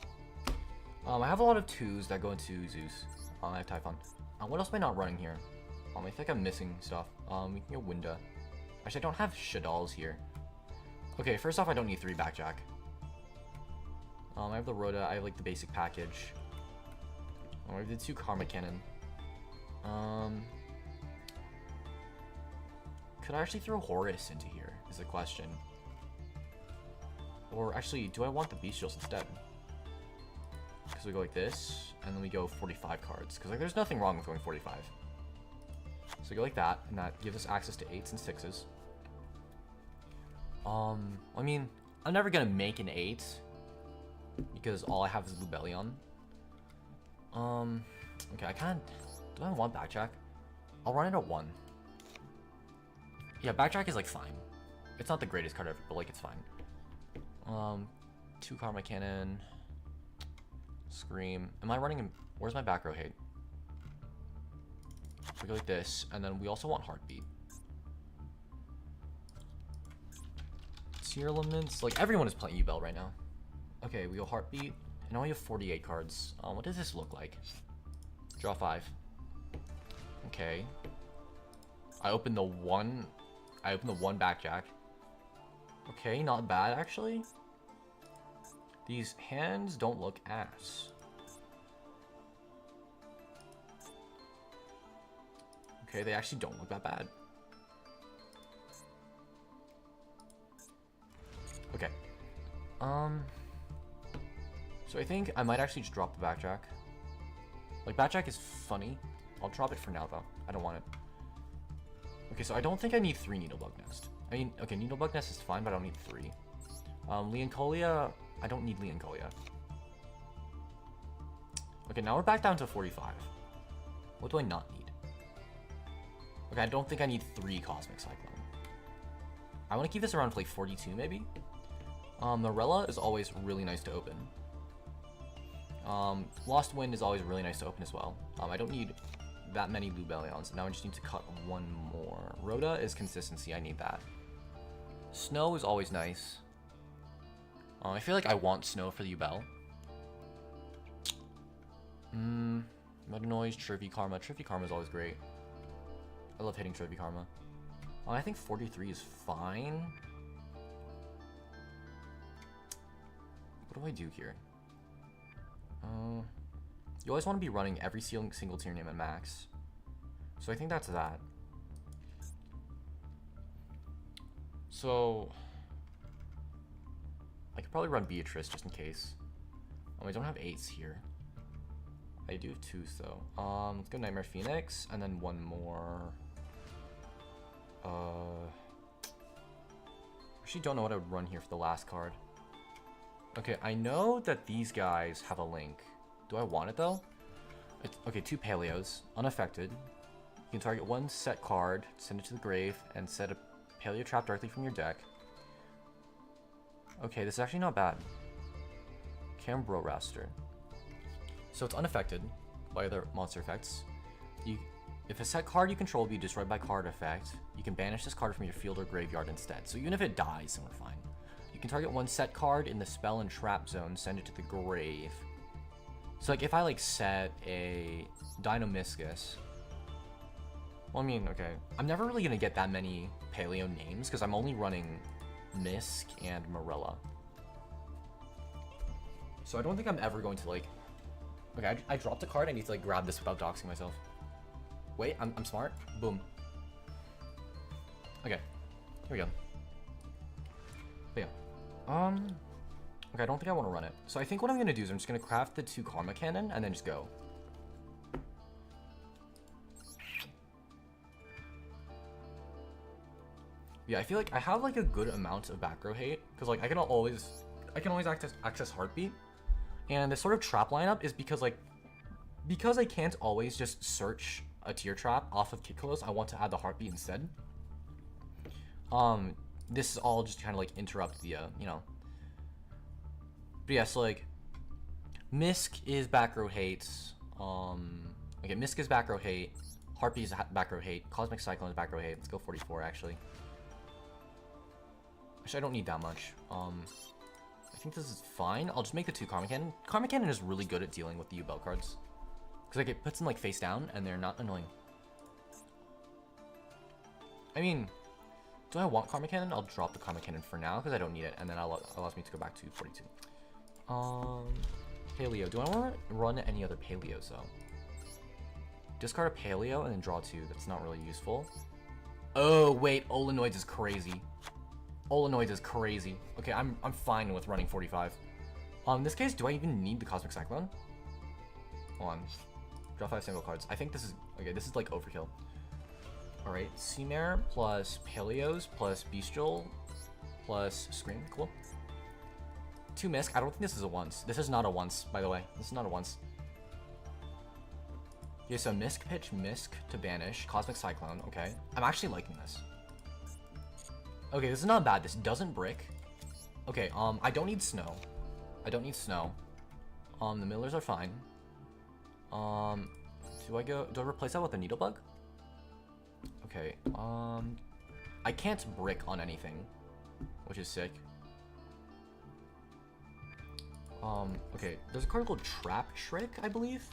I have a lot of 2s that go into Zeus. I have Typhon. What else am I not running here? I think I'm missing stuff. We can go Winda. Actually, I don't have Shadal's here. Okay, first off, I don't need 3 Backjack. I have the Rhoda, I have, like, the basic package. I have the 2 Karma Cannon. Could I actually throw Horus into here, is the question. Or actually, do I want the Bestials instead? Because we go like this, and then we go 45 cards. Because like, there's nothing wrong with going 45. So we go like that, and that gives us access to 8s and 6s. I mean, I'm never gonna make an 8 because all I have is Lubellion. Okay, I can't. Do I want backtrack? I'll run it at 1. Yeah, backtrack is like fine. It's not the greatest card ever, but like it's fine. 2 Karma Cannon. Scream. Am I running? Where's my back row hate? We go like this, and then we also want Heartbeat. Tearlaments. Like everyone is playing Yubel right now. Okay, we go Heartbeat. And now we have 48 cards. What does this look like? Draw 5. Okay. I open the one backjack. Okay, not bad actually. These hands don't look ass. Okay, they actually don't look that bad. Okay. So I think I might actually just drop the backjack. Like, backjack is funny. I'll drop it for now, though. I don't want it. Okay, so I don't think I need 3 Needlebug Nest. I mean, okay, Needlebug Nest is fine, but I don't need 3. Leoncolia, I don't need Leoncolia. Okay, now we're back down to 45. What do I not need? Okay, I don't think I need 3 Cosmic Cyclone. I want to keep this around for like 42, maybe? Morella is always really nice to open. Lost Wind is always really nice to open as well. I don't need that many Lubellions. Now I just need to cut 1 more. Rhoda is consistency. I need that. Snow is always nice. I feel like I want Snow for the Yubel. Meta Noise, Trivy Karma. Trivy Karma is always great. I love hitting Trivy Karma. I think 43 is fine. What do I do here? You always want to be running every single tier name at max. So I think that's that. So I could probably run Beatrice just in case. I don't have 8s here. I do have 2s though. Let's go Nightmare Phoenix and then 1 more. Actually don't know what I would run here for the last card. Okay, I know that these guys have a link. Do I want it though? Okay, 2 Paleos, unaffected. You can target 1 set card, send it to the grave, and set a Paleo trap directly from your deck. Okay, this is actually not bad. Cambro Raster. So it's unaffected by other monster effects. If a set card you control be destroyed by card effect, you can banish this card from your field or graveyard instead. So even if it dies, then we're fine. You can target 1 set card in the spell and trap zone, send it to the grave. So like if I like set a Dinomiscus, well, I mean, okay, I'm never really gonna get that many Paleo names because I'm only running Misk and Morella. So I don't think I'm ever going to like, okay, I dropped a card, I need to like grab this without doxing myself. Wait, I'm smart. Boom. Okay, here we go. But yeah, okay, I don't think I want to run it. So I think what I'm gonna do is I'm just gonna craft the 2 Karma Cannon and then just go. Yeah, I feel like I have like a good amount of back row hate because like I can always access Heartbeat, and this sort of trap lineup is because I can't always just search a tier trap off of Kitkalos, I want to add the Heartbeat instead. This is all just kind of like interrupt the you know. But yeah, so like Misk is back row hate. Okay, Misk is back row hate. Heartbeat is back row hate. Cosmic Cyclone is back row hate. Let's go 44 actually. Actually, I don't need that much. I think this is fine. I'll just make the 2 Karma Cannon. Karma Cannon is really good at dealing with the Yubel cards. Because like it puts them like face down and they're not annoying. I mean, do I want Karma Cannon? I'll drop the Karma Cannon for now because I don't need it, and then allows me to go back to 42. Paleo. Do I want to run any other Paleos though? Discard a Paleo and then draw 2. That's not really useful. Oh, wait. Olenoids is crazy. Olenoids is crazy. Okay, I'm fine with running 45. In this case, do I even need the Cosmic Cyclone? Hold on. Draw 5 single cards. I think this is... Okay, this is like overkill. Alright, Seamare plus Paleos plus Bestial plus Scream. Cool. 2 Misk. I don't think this is a once. This is not a once, by the way. This is not a once. Yeah, so Misk Pitch, Misk to banish, Cosmic Cyclone. Okay. I'm actually liking this. Okay, this is not bad. This doesn't brick. Okay, I don't need snow. I don't need snow. The millers are fine. Do I replace that with a needle bug? Okay, I can't brick on anything, which is sick. Okay, there's a card called Trap Trick, I believe.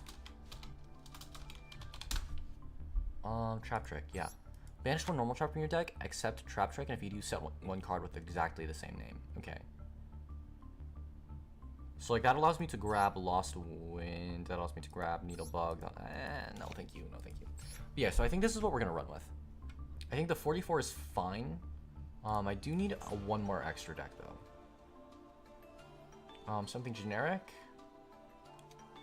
Trap Trick, yeah. Banish one normal trap from your deck, except Trap Trick, and if you do, set one card with exactly the same name. Okay. So, like, that allows me to grab Lost Wind, that allows me to grab Needle Bug. No, thank you, no, thank you. But yeah, so I think this is what we're gonna run with. I think the 44 is fine. I do need one more extra deck, though. Something generic.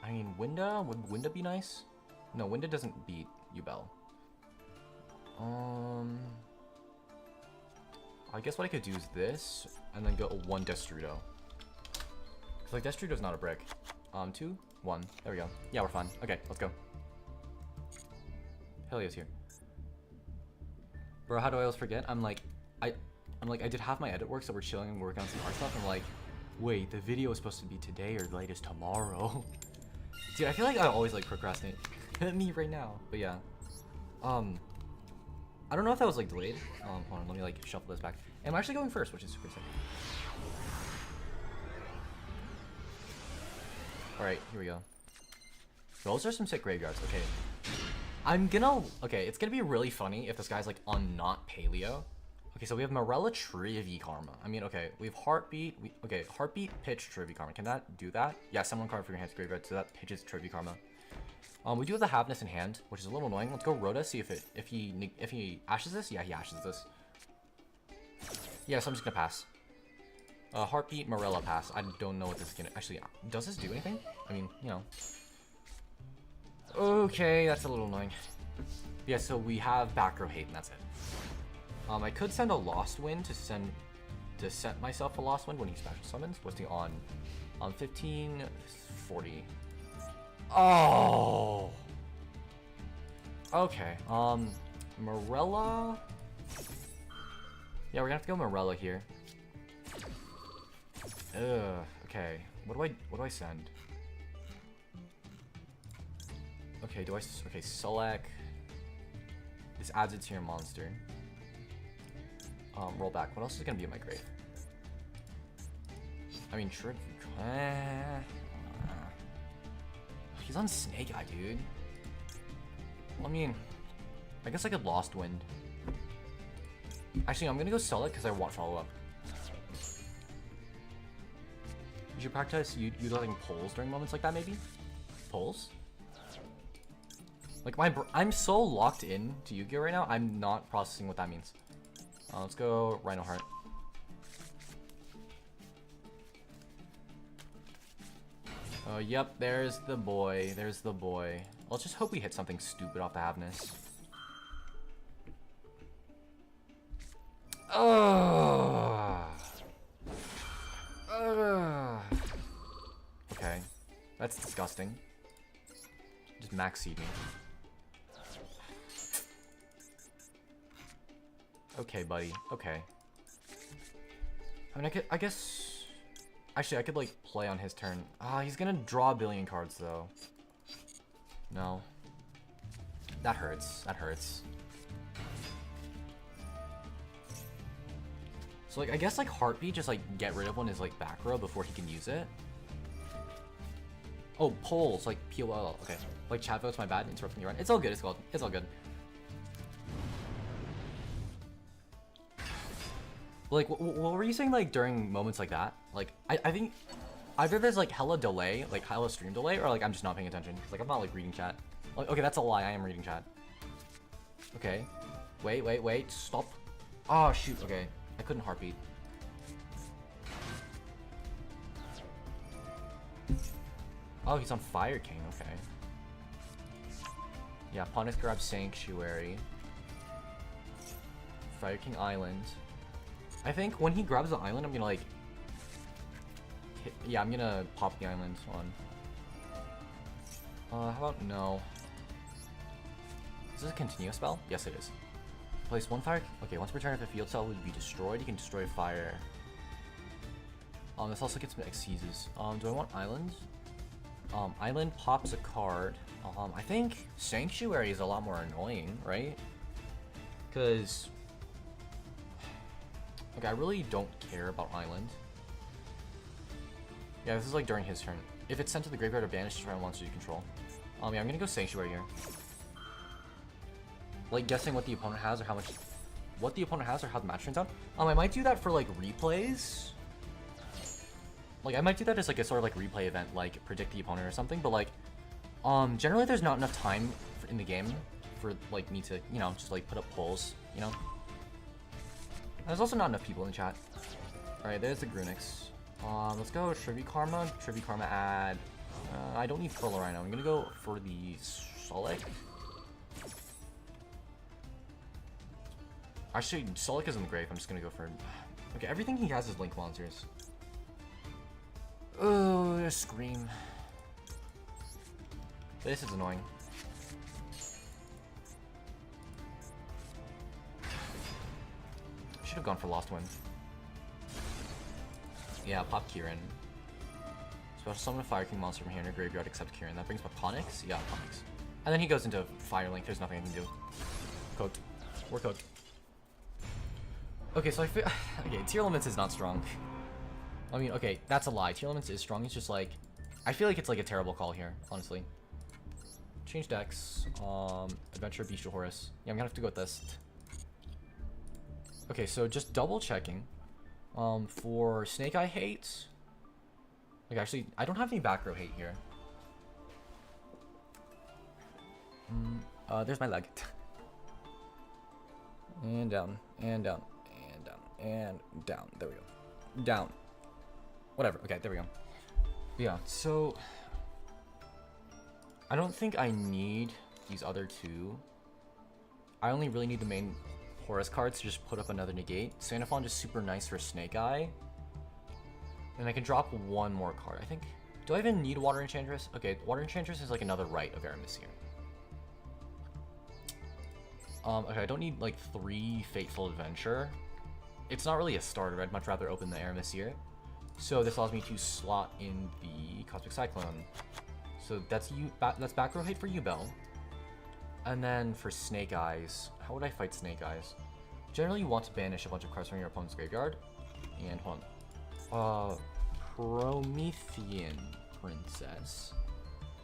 I mean, Winda? Would Winda be nice? No, Winda doesn't beat Yubel. I guess what I could do is this, and then go 1 Destrudo. Cause like Destrudo's not a brick. 2, 1. There we go. Yeah, we're fine. Okay, let's go. Helio's here. Bro, how do I always forget? I'm like, I did half my edit work, so we're chilling and working on some art stuff. I'm like, wait, the video is supposed to be today or latest tomorrow. Dude, I feel like I always like procrastinate. Me right now. But yeah. I don't know if that was like delayed. Hold on, let me like shuffle this back. And I'm actually going first, which is super sick. Alright, here we go. Those are some sick graveyards. Okay. Okay, it's gonna be really funny if this guy's like on not paleo. Okay, so we have Morella Trivy Karma. I mean, okay, we have Heartbeat. Okay, Heartbeat, Pitch, Trivy Karma. Can that do that? Yeah, summon card from your hand's graveyard, so that pitches Trivy Karma. We do have the Haveness in hand, which is a little annoying. Let's go Rhoda, see if he ashes this. Yeah, he ashes this. Yeah, so I'm just gonna pass. Heartbeat, Morella, pass. I don't know what this is gonna actually. Does this do anything? I mean, you know. Okay, that's a little annoying. Yeah, so we have back row hate, and that's it. I could send a Lost Wind to set myself a Lost Wind when he special summons. What's he on? 15, 40. Oh. Okay. Morella. Yeah, we're gonna have to go Morella here. Ugh. Okay. What do I send? Okay. Okay. Select. This adds it to your monster. Roll back. What else is gonna be in my grave? I mean, Trick. He's on Snake Eye, dude. Well, I mean, I guess I could Lost Wind. Actually, I'm gonna go sell it because I want follow up. You should practice utilizing poles during moments like that, maybe? Poles? Like, I'm so locked in to Yu-Gi-Oh right now, I'm not processing what that means. Let's go Rhino Heart. Oh, yep, there's the boy. There's the boy. Let's just hope we hit something stupid off the Haveness. Okay. That's disgusting. Just max seed me. Okay, buddy. Okay. I mean, I guess... Actually, I could, like, play on his turn. He's gonna draw a billion cards, though. No. That hurts. That hurts. So, like, I guess, like, Heartbeat, just, like, get rid of one is, like, back row before he can use it. Oh, polls, like, POL. Okay. Like, chat votes, my bad. Interrupting your run. It's all good. It's all good. Like, what were you saying, like, during moments like that? Like, I think either there's, like, hella delay, like, hella stream delay, or, like, I'm just not paying attention. Like, I'm not, like, reading chat. Like, okay, that's a lie. I am reading chat. Okay. Wait. Stop. Oh, shoot. Okay. I couldn't heartbeat. Oh, he's on Fire King. Okay. Yeah, Ponix grabs Sanctuary. Fire King Island. I think when he grabs the island, I'm gonna like... Yeah, I'm gonna pop the island on. How about no? Is this a continuous spell? Yes, it is. Place one fire. Okay, once per turn, if a field cell would be destroyed, you can destroy fire. This also gets me exceeds. Do I want islands? Island pops a card. I think Sanctuary is a lot more annoying, right? Because... Okay, I really don't care about Island. Yeah, this is like during his turn. If it's sent to the graveyard or banished to try monster you control. Yeah, I'm gonna go Sanctuary here. Like guessing what the opponent has or how much... What the opponent has or how the match turns out. I might do that for like replays. Like, I might do that as like a sort of like replay event, like predict the opponent or something, but like, generally there's not enough time in the game for like me to, you know, just like put up polls, you know? There's also not enough people in the chat. Alright, there's the Grunix. Let's go Tribute Karma add, I don't need Furlough right now, I'm gonna go for the Solic. Actually, Solic is in the grave, I'm just gonna go for... Okay, everything he has is Link monsters. Oh, Scream. This is annoying. Should have gone for Lost Wind. Yeah, pop Kieran. Special summon a Fire King monster from here in your graveyard except Kieran. That brings up Ponix? Yeah, Ponix. And then he goes into Fire Link. There's nothing I can do. Cooked. We're cooked. Okay, so I feel... Okay, Tearlaments is not strong. I mean, okay, that's a lie. Tearlaments is strong. It's just like... I feel like it's like a terrible call here, honestly. Change decks. Adventure, Bestial Horus. Yeah, I'm gonna have to go with this. Okay, so just double checking. For Snake Eye Hate... Like, actually, I don't have any back row hate here. There's my leg. And down, and down, and down, and down. There we go. Down. Whatever. Okay, there we go. Yeah, so... I don't think I need these other two. I only really need the main Horus cards to just put up another negate. Xenophon is super nice for Snake Eye. And I can drop one more card, I think. Do I even need Water Enchantress? Okay, Water Enchantress is like another Rite of Aramis here. Okay, I don't need like 3 Fateful Adventure. It's not really a starter, I'd much rather open the Aramesir. So this allows me to slot in the Cosmic Cyclone. So that's that's back row hate for Yubel. And then for Snake Eyes, how would I fight Snake Eyes? Generally you want to banish a bunch of cards from your opponent's graveyard. And hold on. Promethean Princess.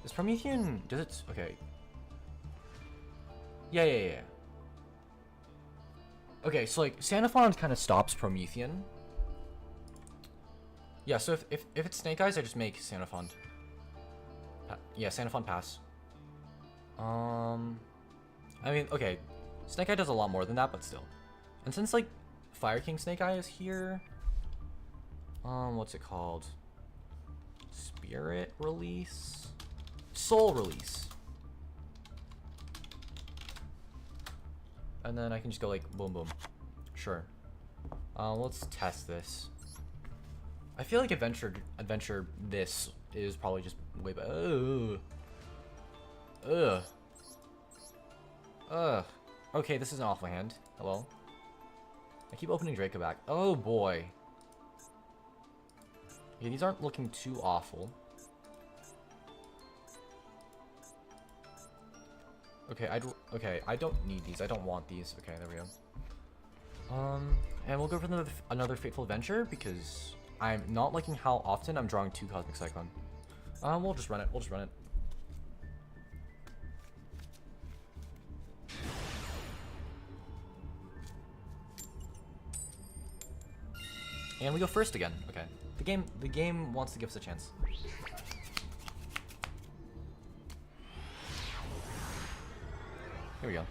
Is Promethean, does it, okay. Yeah. Okay, so like, Xenophon kind of stops Promethean. Yeah, so if it's Snake Eyes, I just make Xenophon. Yeah, Xenophon pass. I mean, okay, Snake Eye does a lot more than that, but still. And since like Fire King Snake Eye is here, what's it called? Spirit Release? Soul Release. And then I can just go like boom boom. Sure. Let's test this. I feel like adventure this is probably just way better. Okay, this is an awful hand. Hello. I keep opening Draco back. Oh boy. Yeah, these aren't looking too awful. Okay, I don't need these. I don't want these. Okay, there we go. And we'll go for another Fateful Adventure because I'm not liking how often I'm drawing 2 Cosmic Cyclone. We'll just run it. And we go first again. Okay. The game wants to give us a chance. Here we go.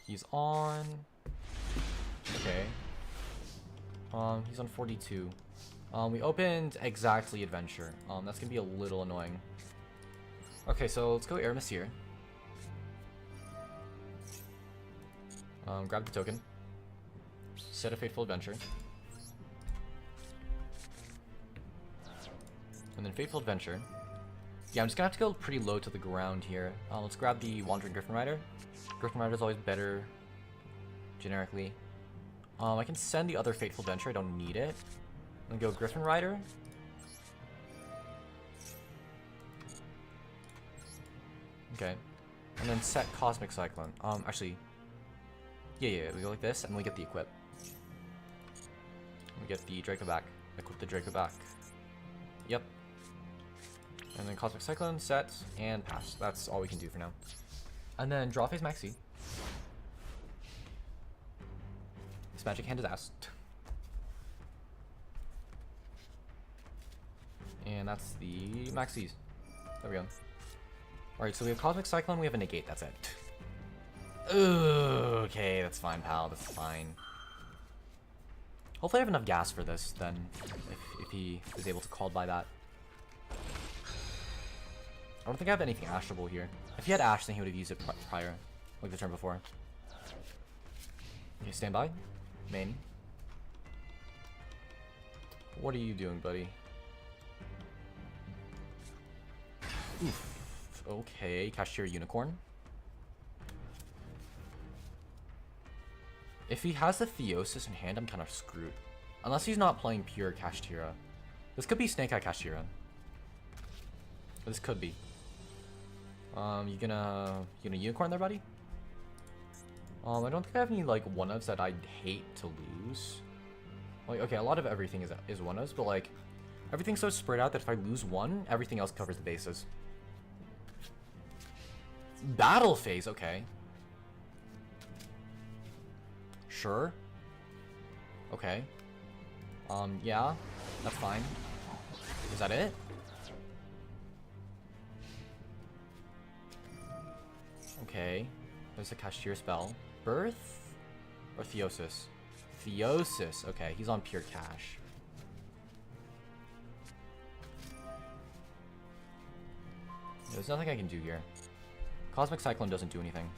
He's on... Okay. He's on 42. We opened exactly adventure. That's gonna be a little annoying. Okay, so let's go Aramis here. Grab the token. Set a Fateful Adventure. And then Fateful Adventure. Yeah, I'm just gonna have to go pretty low to the ground here. Let's grab the Wandering Griffin Rider. Griffin Rider is always better, generically. I can send the other Fateful Adventure, I don't need it. I'm gonna go Griffin Rider. Okay. And then set Cosmic Cyclone. Actually... Yeah, we go like this, and we get the equip. We get the Draco back. Equip the Draco back. Yep. And then Cosmic Cyclone, set, and pass. That's all we can do for now. And then draw phase Maxi. This magic hand is ass. And that's the Maxis. There we go. Alright, so we have Cosmic Cyclone, we have a negate, that's it. Okay, that's fine, pal, that's fine. Hopefully I have enough gas for this, then, if he is able to call by that. I don't think I have anything ashable here. If he had Ash, then he would have used it prior, like the turn before. Okay, stand by. Main. What are you doing, buddy? Oof. Okay, Cashier Unicorn. If he has the Theosis in hand, I'm kind of screwed. Unless he's not playing pure Kashtira. This could be Snake Eye Kashtira. This could be. You gonna Unicorn there, buddy? I don't think I have any like one-ofs that I'd hate to lose. Like, okay, a lot of everything is one-ofs, but like everything's so spread out that if I lose one, everything else covers the bases. Battle phase, okay. Sure. Okay. Yeah, that's fine. Is that it? Okay. There's a Cashier spell. Birth? Or Theosis? Theosis. Okay, he's on pure cash. There's nothing I can do here. Cosmic Cyclone doesn't do anything.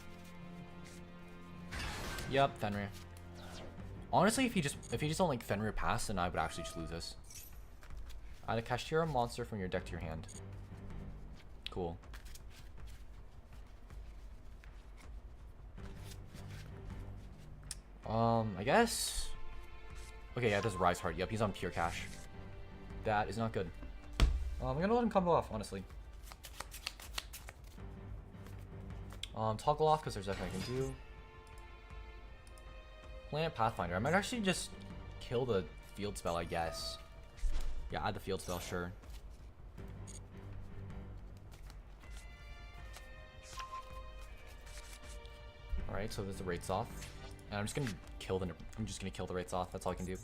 Yep, Fenrir. Honestly, if he just don't like Fenrir pass, then I would actually just lose this. Add a Kashtira monster from your deck to your hand. Cool. I guess. Okay, yeah, this is Rise Heart. Yep, he's on pure cash. That is not good. I'm gonna let him combo off, honestly. Toggle off because there's nothing I can do. Planet Pathfinder. I might actually just kill the field spell, I guess. Yeah, add the field spell, sure. Alright, so there's the rates off. And I'm just gonna kill the rates off, that's all I can do.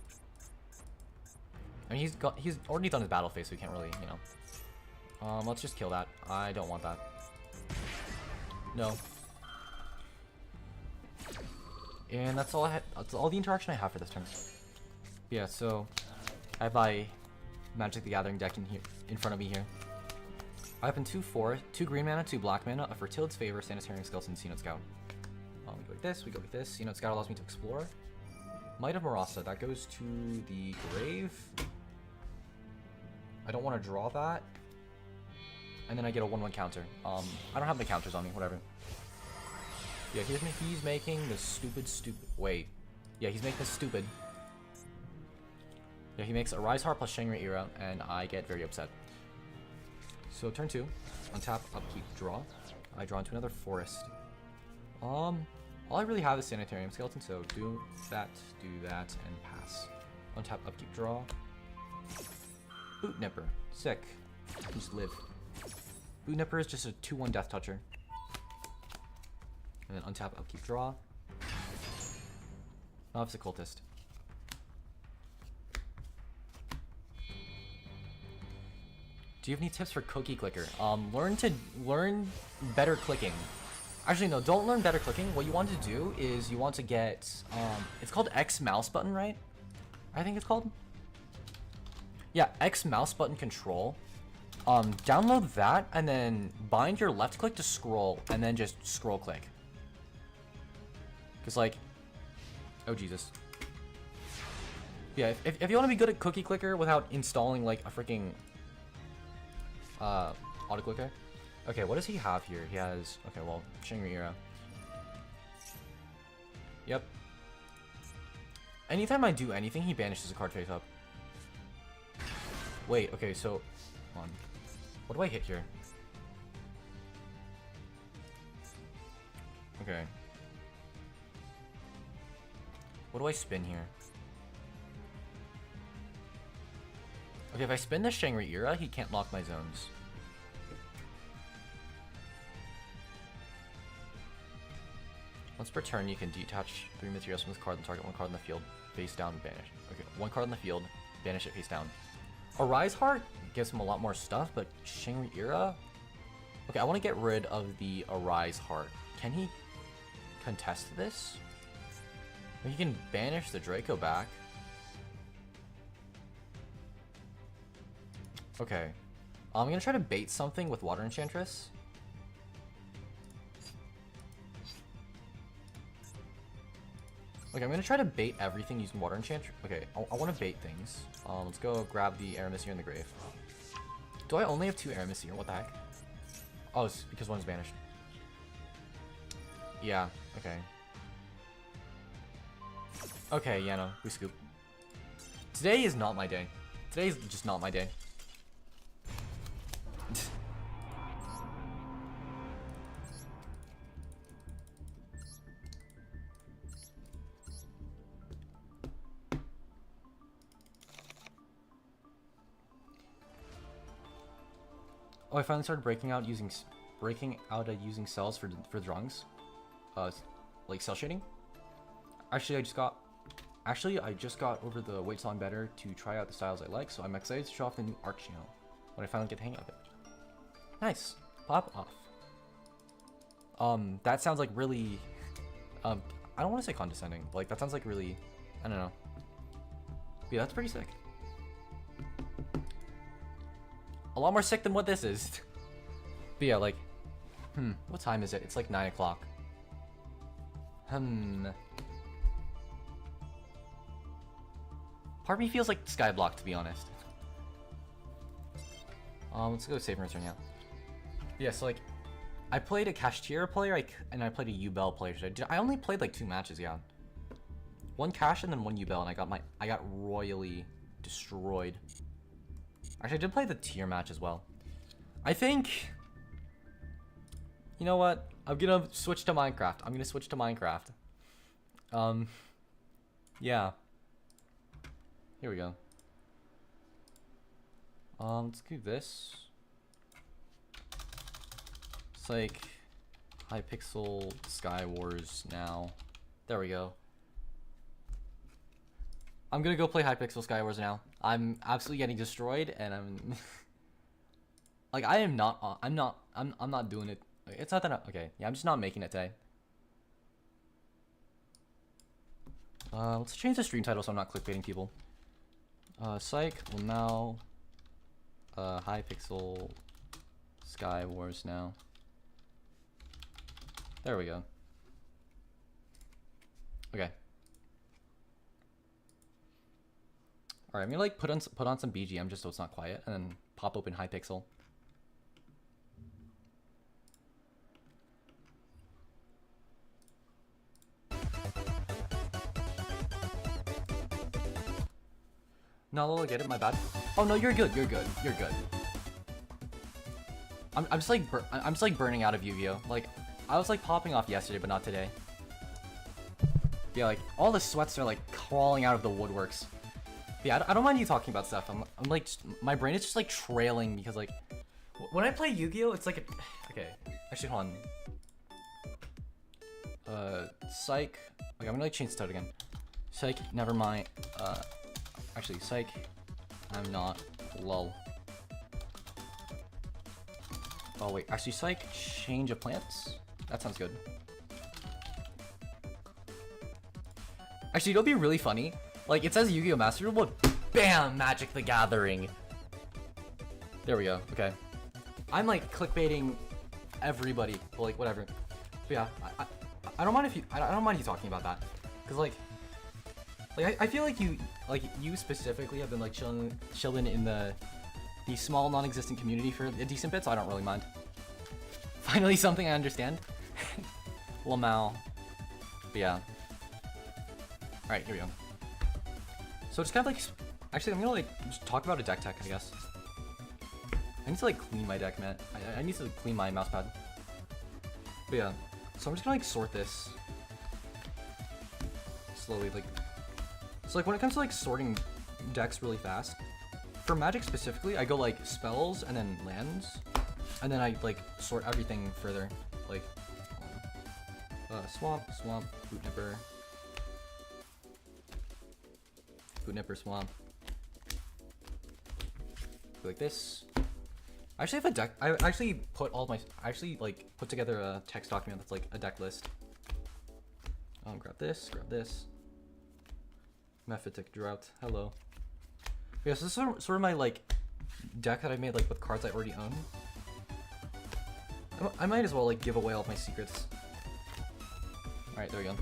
I mean he's already done his battle phase, so he can't really, you know. Let's just kill that. I don't want that. No. And that's all that's all the interaction I have for this turn. Yeah, so I have my Magic the Gathering deck in front of me here. I open 2/4, 2 green mana, 2 black mana, a Fertility's Favor, Sanitarium Skeleton, Xenot Scout. We go like this, we go like this. Xenot Scout allows me to explore. Might of Marasa, that goes to the grave. I don't want to draw that. And then I get a 1/1 counter. I don't have the counters on me, whatever. Yeah, he's making the stupid. Wait. Yeah, he's making this stupid. Yeah, he makes a Rise Heart plus Shangri Era, and I get very upset. So turn 2, untap, upkeep, draw. I draw into another forest. All I really have is Sanitarium Skeleton, so do that, and pass. Untap, upkeep, draw. Boot Nipper, sick. Just live. Boot Nipper is just a 2/1 Death Toucher. And then untap, upkeep, draw. Novice Occultist. Do you have any tips for Cookie Clicker? Learn better clicking. Actually, no, don't learn better clicking. What you want to do is you want to get, it's called X mouse button, right? I think it's called. Yeah, X mouse button control. Download that and then bind your left click to scroll and then just scroll click. Cause like, oh Jesus. Yeah, if you want to be good at cookie clicker without installing like a freaking auto clicker. Okay, what does he have here? He has, okay, well, Shangri-Ira. Yep. Anytime I do anything, he banishes a card face up. Wait, okay, so, hold on. What do I hit here? Okay. What do I spin here? Okay, if I spin the Shangri-Ira, he can't lock my zones. Once per turn, you can detach 3 materials from this card and target 1 card in the field, face down, and banish. Okay, 1 card in the field, banish it face down. Arise Heart gives him a lot more stuff, but Shangri-Ira? Okay, I want to get rid of the Arise Heart. Can he contest this? He can banish the Draco back. Okay. I'm gonna try to bait something with Water Enchantress. Okay, I'm gonna try to bait everything using Water Enchantress. Okay, I want to bait things. Let's go grab the Aramis in the grave. Do I only have 2 Aramis here? What the heck? Oh, it's because one's banished. Yeah, okay. Okay, yeah, no, we scoop. Today is not my day. Today is just not my day. Oh, I finally started breaking out using cells for drawings. Like cell shading. Actually, I just got over the wait song better to try out the styles I like, so I'm excited to show off the new art channel when I finally get the hang of it. Nice. Pop off. That sounds like really, I don't want to say condescending, but like that sounds like really, I don't know. But yeah, that's pretty sick. A lot more sick than what this is. But yeah, like, what time is it? It's like 9 o'clock. Part of me feels like Skyblock, to be honest. Let's go save and return, yeah. Yeah, so like, I played a Kashtira player, and I played a Yubel player today. I only played like 2 matches, yeah. 1 Cash and then 1 Yubel, and I got royally destroyed. Actually, I did play the tier match as well. I think, you know what? I'm gonna switch to Minecraft. Yeah. Here we go. Let's do this. It's like Hypixel Sky Wars now. There we go. I'm gonna go play Hypixel Sky Wars now. I'm absolutely getting destroyed, and I'm like, I'm not doing it. It's not that okay. Yeah, I'm just not making it today. Let's change the stream title so I'm not clickbaiting people. Sike, lmao, Hypixel Sky Wars now. There we go. Okay. Alright, I'm gonna like put on some BGM just so it's not quiet, and then pop open Hypixel. No, I'll get it. My bad. Oh no, you're good. You're good. You're good. I'm just like burning out of Yu-Gi-Oh. Like, I was like popping off yesterday, but not today. Yeah, like all the sweats are like crawling out of the woodworks. Yeah, I don't mind you talking about stuff. I'm like, my brain is just like trailing because like, when I play Yu-Gi-Oh, it's like okay. Actually, hold on. Sike. Okay, I'm gonna like change the title again. Sike. Never mind. Actually, Sike. I'm not. Lol. Oh wait, actually, Sike. Change of plants. That sounds good. Actually, it'll be really funny. Like, it says Yu-Gi-Oh! Master Duel, but bam! Magic the Gathering. There we go. Okay. I'm like clickbaiting everybody, but like whatever. But yeah, I don't mind if you I don't mind you talking about that, cause like I feel like you specifically have been like chilling in the small non-existent community for a decent bit, so I don't really mind. Finally, something I understand. lmao. But yeah. All right, here we go. So just kind of like, actually, I'm gonna like just talk about a deck tech, I guess. I need to like clean my deck, man. I need to like, clean my mouse pad. But yeah, so I'm just gonna like sort this slowly, like. So like when it comes to like sorting decks really fast, for Magic specifically, I go like spells and then lands, and then I like sort everything further, like swamp, boot nipper, swamp. Like this. I actually have a deck. I actually put all my. I actually like put together a text document that's like a deck list. Grab this. Mephitic Drought. Hello. Yeah, so this is sort of my like deck that I made like with cards I already own. I might as well like give away all of my secrets. All right, there we go. All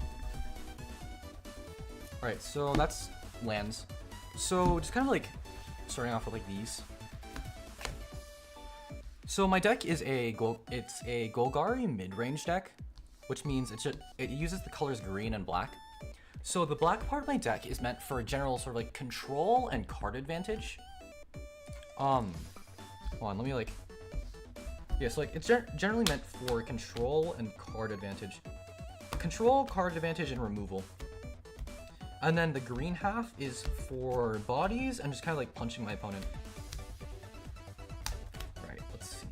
right, so that's lands. So just kind of like starting off with like these. So my deck is it's a Golgari mid-range deck, which means it uses the colors green and black. So the black part of my deck is meant for general sort of like control and card advantage. Hold on, let me like. Yeah, so like it's generally meant for control and card advantage. Control, card advantage, and removal. And then the green half is for bodies and just kind of like punching my opponent. Right, let's see.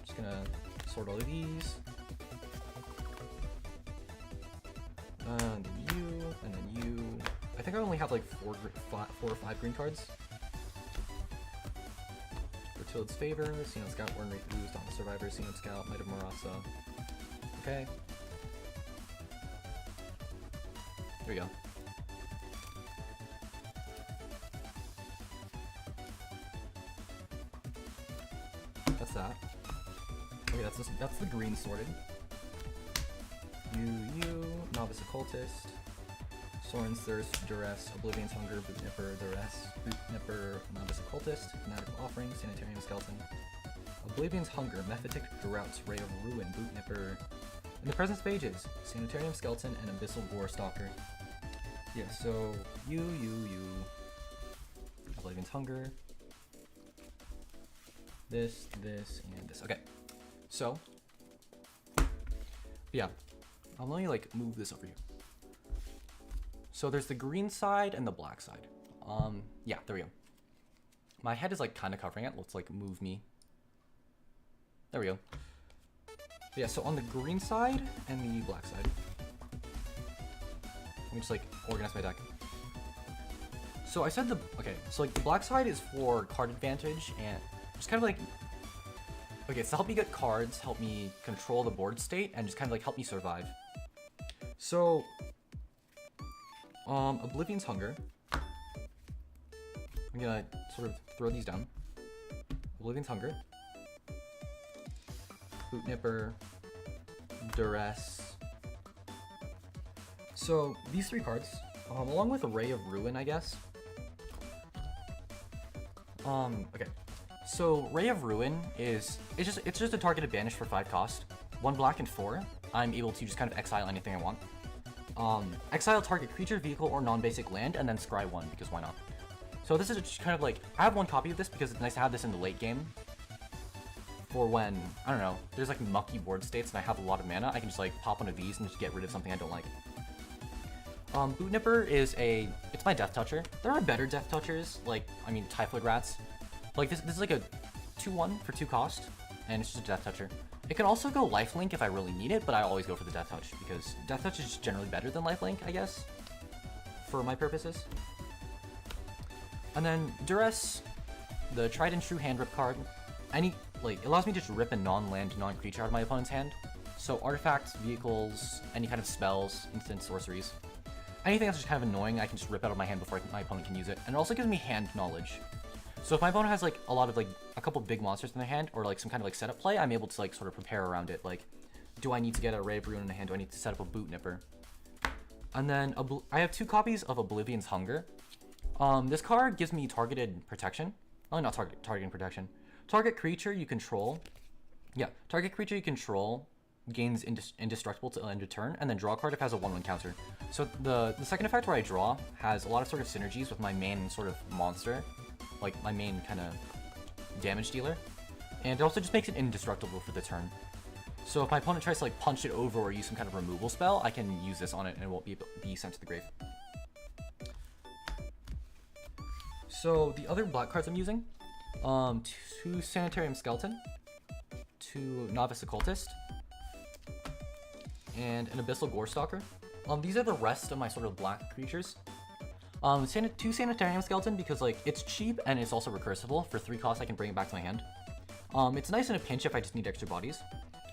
Just gonna sort all of these. And you, and then you. I think I only have like four or five green cards. For Tilled's Favor, Xeno Scout, Warren Refused, on the Survivor, Xeno Scout, Might of Marasa. Okay. There we go. That's that. Okay, that's the green sorted. You, Novice Occultist, Soren's Thirst, Duress, Oblivion's Hunger, Boot Nipper, Duress, Boot Nipper, Novice Occultist, Fanatical Offering, Sanitarium Skeleton, Oblivion's Hunger, Mephitic Droughts, Ray of Ruin, Boot Nipper. In the presence pages, Sanitarium Skeleton, and Abyssal Gore Stalker. Yeah, so you, Oblivion's Hunger, this, and this. Okay, so yeah. I'll let you like move this over here. So there's the green side and the black side. Yeah, there we go. My head is like kind of covering it. Let's like move me. There we go. But yeah, so on the green side and the black side. Let me just like organize my deck. So I said okay, so like the black side is for card advantage and just kind of like, okay, so help me get cards, help me control the board state, and just kind of like help me survive. So, Oblivion's Hunger. I'm gonna sort of throw these down. Oblivion's Hunger. Boot Nipper. Duress. So, these three cards, along with a Ray of Ruin, I guess. Okay. So, Ray of Ruin it's just a targeted banish for 5 cost. 1 black and 4. I'm able to just kind of exile anything I want. Exile target creature, vehicle, or non-basic land, and then scry 1, because why not? So this is just kind of like, I have 1 copy of this because it's nice to have this in the late game. For when, I don't know, there's like mucky board states and I have a lot of mana, I can just like pop one of these and just get rid of something I don't like. Boot Nipper is it's my Death Toucher. There are better Death Touchers, like, I mean, Typhoid Rats. Like this is like a 2/1 for 2 cost, and it's just a Death Toucher. It can also go Lifelink if I really need it, but I always go for the Death Touch, because Death Touch is just generally better than Lifelink, I guess, for my purposes. And then Duress, the Tried and True hand rip card. It allows me to just rip a non-land, non-creature out of my opponent's hand. So artifacts, vehicles, any kind of spells, instant sorceries. Anything that's just kind of annoying, I can just rip out of my hand before my opponent can use it. And it also gives me hand knowledge. So if my opponent has like a lot of like a couple big monsters in their hand, or like some kind of like setup play, I'm able to like sort of prepare around it. Like, do I need to get a Ray of Ruin in the hand? Do I need to set up a Boot Nipper? And then I have 2 copies of Oblivion's Hunger. This card gives me targeted protection. Oh, not targeting protection. Target creature you control. Yeah, target creature you control gains indestructible to end of turn, and then draw a card if it has a 1/1 counter. So the second effect where I draw has a lot of sort of synergies with my main sort of monster, like my main kind of damage dealer, and it also just makes it indestructible for the turn. So if my opponent tries to like punch it over or use some kind of removal spell, I can use this on it and it won't be sent to the grave. So the other black cards I'm using, 2 Sanitarium Skeleton, 2 Novice Occultist, and an Abyssal Gorestalker. These are the rest of my sort of black creatures. 2 Sanitarium Skeleton because like it's cheap and it's also recursable. For 3 costs I can bring it back to my hand. It's nice in a pinch if I just need extra bodies.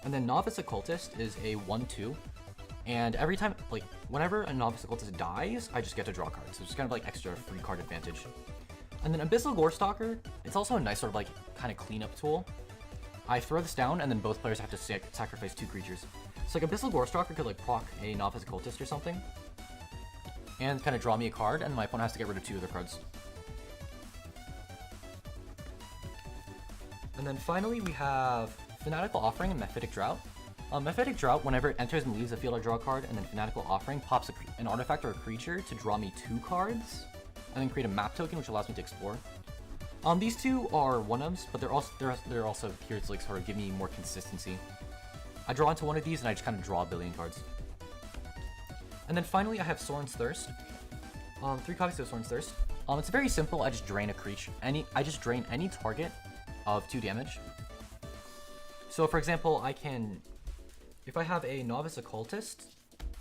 And then Novice Occultist is a 1/2. And every time, like, whenever a Novice Occultist dies, I just get to draw cards. So it's kind of like extra free card advantage. And then Abyssal Gorestalker, it's also a nice sort of like kind of cleanup tool. I throw this down and then both players have to sacrifice 2 creatures. So like Abyssal Gorestalker could like proc a Novice Occultist or something. And kind of draw me a card, and my opponent has to get rid of 2 other cards. And then finally we have Fanatical Offering and Mephitic Drought. Mephitic Drought, whenever it enters and leaves the field, I draw a card, and then Fanatical Offering pops an artifact or a creature to draw me 2 cards, and then create a map token, which allows me to explore. These 2 are 1-ofs, but they're also here to like sort of give me more consistency. I draw into one of these, and I just kind of draw a billion cards. And then finally, I have Sorin's Thirst. 3 copies of Sorin's Thirst. It's very simple. I just drain a creature. I just drain any target of 2 damage. So for example, I can, if I have a Novice Occultist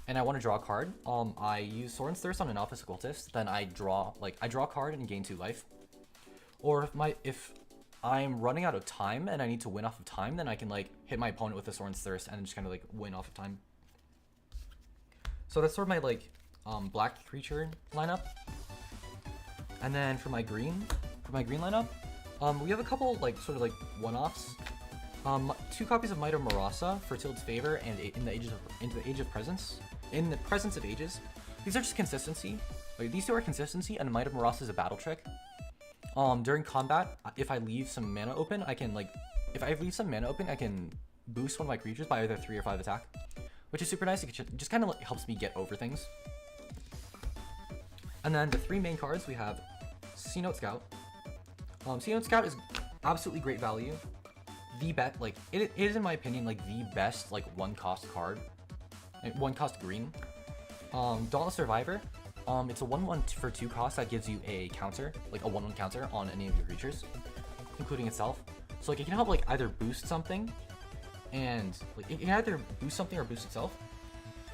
and I want to draw a card, I use Sorin's Thirst on a Novice Occultist, then I draw a card and gain 2 life. Or if I'm running out of time and I need to win off of time, then I can like hit my opponent with a Sorin's Thirst and just kind of like win off of time. So that's sort of my like black creature lineup. And then for my green lineup, we have a couple like sort of like 1-offs. 2 copies of Might of Marasa for Tilt's Favor and in the Age of Presence. In the Presence of Ages. These are just consistency. Like, these 2 are consistency, and Might of Marasa is a battle trick. During combat, if I leave some mana open, I can boost one of my creatures by either 3 or 5 attack, which is super nice. It just kind of like helps me get over things. And then the 3 main cards we have Sea Note Scout. Sea Note Scout is absolutely great value. It is in my opinion like the best like 1-cost card, 1-cost green. Dauntless Survivor. It's a 1/1 for 2 costs that gives you a counter, like a 1/1 counter on any of your creatures, including itself. So like it can help like either boost something, and like it can either boost something or boost itself.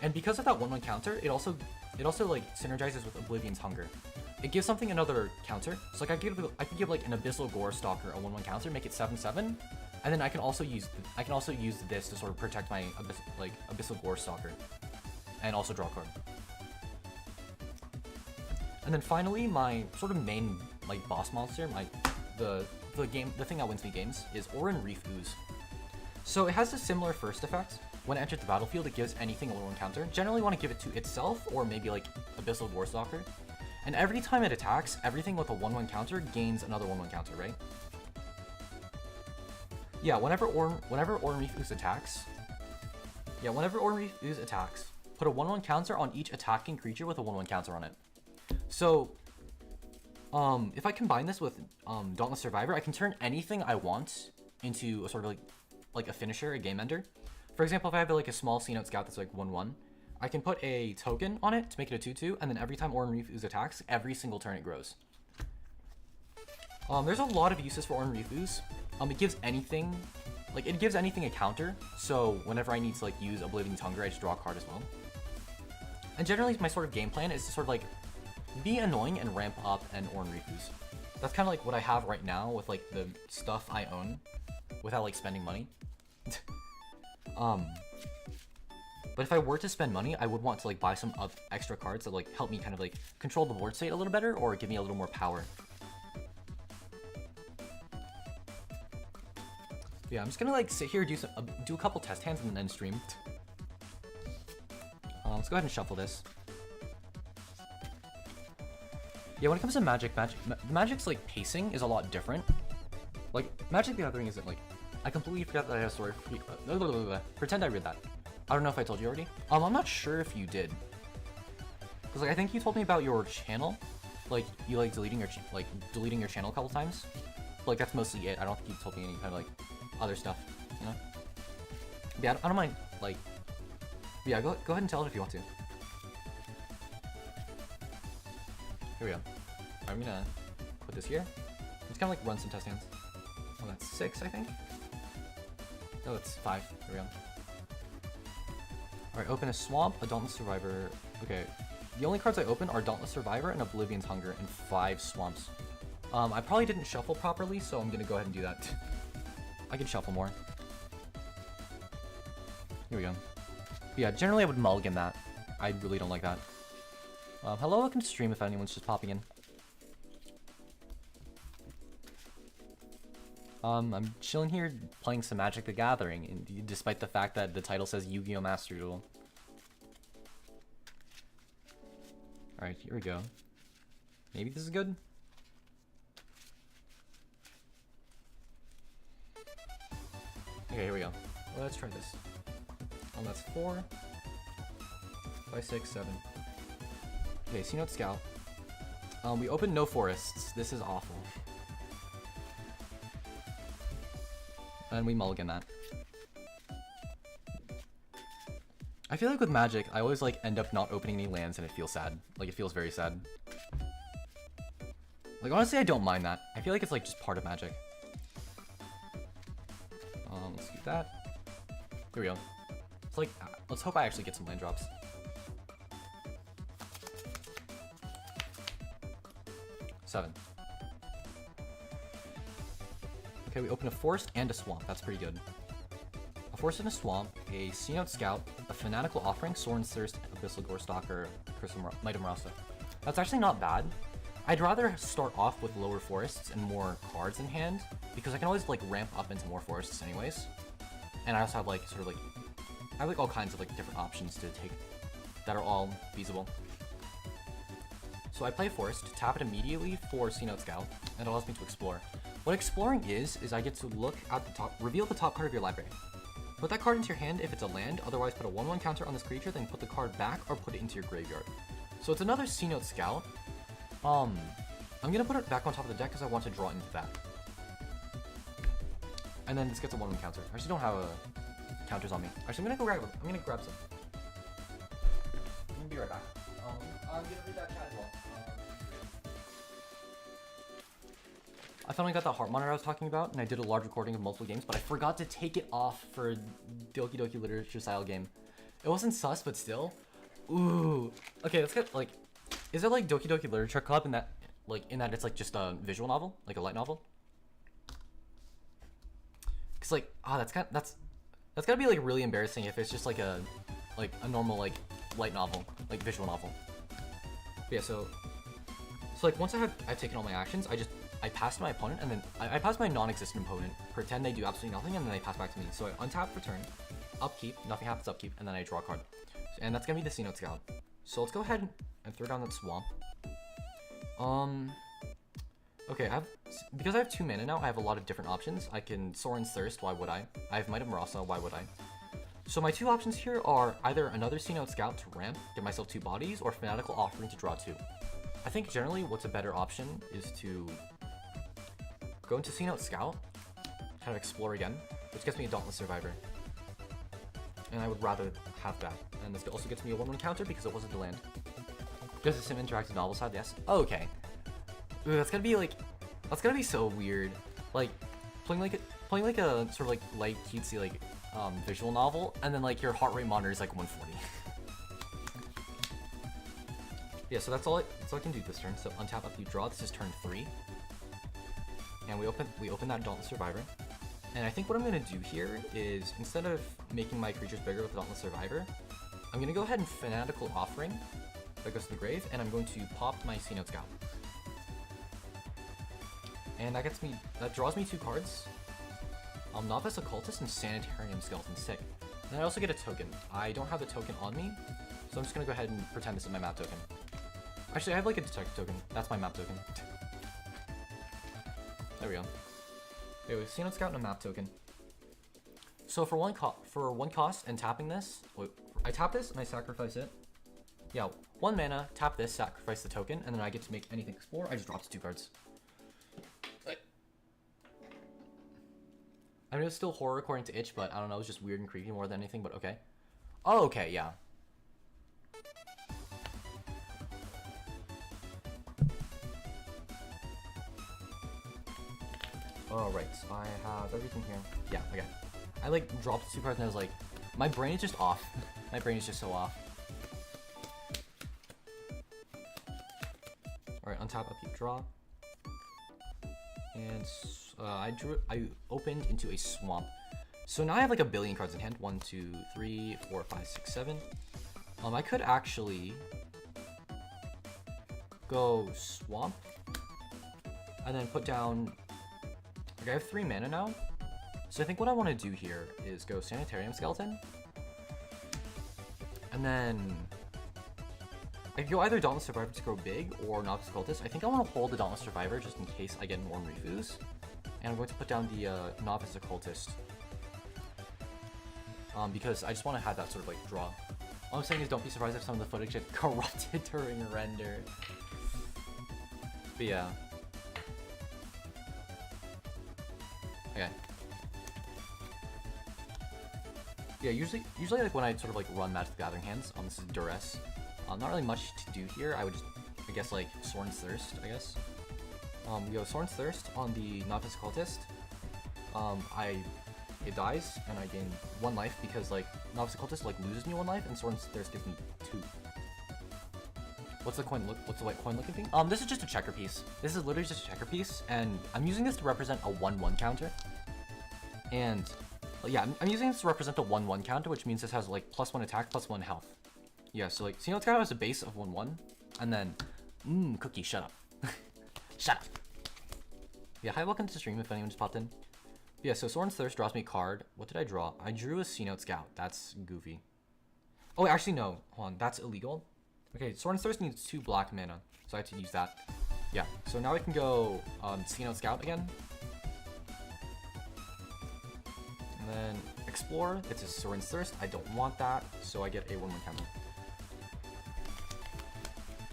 And because of that 1/1 counter, it also like synergizes with Oblivion's Hunger. It gives something another counter. So like I could give like an Abyssal Gorestalker a 1/1 counter, make it 7/7. And then I can also use this to sort of protect my Abyssal Gorestalker, and also draw a card. And then finally, my sort of main like boss monster, the thing that wins me games is Oran Reef Ooze. So it has a similar first effect. When it enters the battlefield, it gives anything a 1/1 counter. Generally, want to give it to itself or maybe like Abyssal Gorestalker. And every time it attacks, everything with a 1/1 counter gains another 1/1 counter, right? Yeah, whenever Oran Reef Ooze attacks, put a 1/1 counter on each attacking creature with a 1/1 counter on it. So, if I combine this with Dauntless Survivor, I can turn anything I want into a sort of like a finisher, a game ender. For example, if I have like a small Sea Note Scout that's like 1/1, I can put a token on it to make it a 2/2, and then every time Oran Reef Ooze attacks, every single turn it grows. There's a lot of uses for Oran Reef Ooze. It gives anything a counter, so whenever I need to like use Oblivion's Hunger, I just draw a card as well. And generally, my sort of game plan is to sort of like be annoying and ramp up an Oran Reef Ooze. That's kind of like what I have right now with like the stuff I own, without like spending money. But if I were to spend money, I would want to like buy some extra cards that like help me kind of like control the board state a little better or give me a little more power. Yeah, I'm just gonna like sit here, do a couple test hands and then end stream. Let's go ahead and shuffle this. Yeah, when it comes to Magic's like pacing is a lot different. Like Magic the Gathering isn't like, I completely forgot that I had a story. Pretend I read that. I don't know if I told you already. I'm not sure if you did. Cause like I think you told me about your channel, like you like deleting your channel a couple times. But, like that's mostly it. I don't think you told me any kind of like other stuff, you know? Yeah, I don't mind. Like, yeah, go ahead and tell it if you want to. Here we go. I'm gonna put this here. Let's kind of like run some test hands. Oh, that's 6, I think. No, it's 5. Here we go. Alright, open a Swamp, a Dauntless Survivor. Okay, the only cards I open are Dauntless Survivor and Oblivion's Hunger and 5 Swamps. I probably didn't shuffle properly, so I'm gonna go ahead and do that. I can shuffle more. Here we go. But yeah, generally I would mulligan that. I really don't like that. Hello, welcome to stream if anyone's just popping in. I'm chilling here playing some Magic the Gathering, and despite the fact that the title says Yu-Gi-Oh! Master Duel. Alright, here we go. Maybe this is good? Okay, here we go. Let's try this. That's 4. 5, 6, 7. Okay, C-Note Scout. We opened no forests. This is awful. And we mulligan that. I feel like with Magic, I always like end up not opening any lands and it feels sad. Like it feels very sad. Like honestly, I don't mind that. I feel like it's like just part of Magic. Let's do that. Here we go. It's like, let's hope I actually get some land drops. Seven. Okay, we open a forest and a swamp. That's pretty good. A forest and a swamp, a C-Note Scout, a Fanatical Offering, Soren's Thirst, Abyssal Gorestalker, Might of Marasa. That's actually not bad. I'd rather start off with lower forests and more cards in hand, because I can always like ramp up into more forests anyways. And I also have like sort of like, I have like all kinds of like different options to take that are all feasible. So I play Forest, tap it immediately for C-Note Scout, and it allows me to explore. What exploring is I get to look at the top, reveal the top card of your library. Put that card into your hand if it's a land, otherwise put a 1/1 counter on this creature, then put the card back or put it into your graveyard. So it's another C-Note Scout. I'm gonna put it back on top of the deck because I want to draw into that. And then this gets a 1/1 counter. I actually don't have counters on me. Actually, I'm gonna grab some. I'm gonna be right back. I'm gonna read that chat as well. I finally got that heart monitor I was talking about, and I did a large recording of multiple games, but I forgot to take it off for Doki Doki Literature style game. It wasn't sus, but still. Ooh. Okay, let's get like, is it like Doki Doki Literature Club in that it's like just a visual novel, like a light novel? Cause like, that's gotta be like really embarrassing if it's just like a normal like light novel, like visual novel. But yeah, so like once I've taken all my actions, I pass to my opponent, and then I pass my non-existent opponent, pretend they do absolutely nothing, and then they pass back to me. So I untap, return, upkeep, nothing happens, upkeep, and then I draw a card. And that's gonna be the C-Note Scout. So let's go ahead and throw down that swamp. Okay, because I have 2 mana now, I have a lot of different options. I can Soren's Thirst, why would I? I have Might of Marasa, why would I? So my 2 options here are either another C-Note Scout to ramp, get myself 2 bodies, or Fanatical Offering to draw 2. I think generally what's a better option is to go into C-Note Scout, kind of explore again, which gets me a Dauntless Survivor. And I would rather have that. And this also gets me a 1/1 counter because it wasn't a land. Just a sim interactive novel side, yes. Oh, okay. Ooh, that's gonna be so weird. Like playing like a sort of like light cutesy like visual novel, and then like your heart rate monitor is like 140. Yeah, so that's all I can do this turn. So untap, up, you draw. This is turn 3. And we open that Dauntless Survivor. And I think what I'm going to do here is, instead of making my creatures bigger with Dauntless Survivor, I'm going to go ahead and Fanatical Offering. That goes to the grave, and I'm going to pop my Sea-Note Scout. And that draws me 2 cards. Novice Occultist and Sanitarium Skeleton, sick. And I also get a token. I don't have the token on me, so I'm just going to go ahead and pretend this is my map token. Actually, I have like a detect token. That's my map token. There we go. Okay, we have Sea-Note Scout and a map token. So for one cost and tapping this, I tap this and I sacrifice it. Yeah, 1 mana, tap this, sacrifice the token, and then I get to make anything explore. I just dropped 2 cards. I mean, it was still horror according to Itch, but I don't know, it was just weird and creepy more than anything, but okay. Oh, okay, yeah. Alright, so I have everything here. Yeah, okay. I like dropped 2 cards and I was like, my brain is just off. My brain is just so off. Alright, untap, upkeep, draw. And I opened into a swamp. So now I have like a billion cards in hand. 1, 2, 3, 4, 5, 6, 7. I could actually go swamp and then put down. Okay, I have 3 mana now. So I think what I want to do here is go Sanitarium Skeleton. And then I can go either Dauntless Survivor to grow big or Novice Occultist. I think I want to hold the Dauntless Survivor just in case I get more Refus. And I'm going to put down the Novice Occultist. Because I just want to have that sort of like draw. All I'm saying is don't be surprised if some of the footage gets corrupted during render. But yeah. Okay. Yeah, usually like when I sort of like run Magic the Gathering hands, this is Duress. Not really much to do here. I would just, I guess, like Sorin's Thirst, I guess. We go Sorin's Thirst on the Novice Occultist. It dies, and I gain 1 life because like Novice Occultist like loses me 1 life, and Sorin's Thirst gives me 2. What's the white coin looking thing? This is just a checker piece. This is literally just a checker piece, and I'm using this to represent a 1/1 counter. And yeah, I'm using this to represent a 1/1 counter, which means this has like +1 attack, +1 health. Yeah, so like, Sea-Note Scout has a base of 1/1, and then, Cookie, shut up. Shut up. Yeah, hi, welcome to the stream if anyone just popped in. Yeah, so Sorin's Thirst draws me a card. What did I draw? I drew a Sea-Note Scout. That's goofy. Oh, actually, no. Hold on, that's illegal. Okay, Sorin's Thirst needs 2 black mana, so I have to use that. Yeah, so now I can go Sea-Note Scout again. And then Explore. It's a Sorin's Thirst. I don't want that, so I get a 1/1 counter.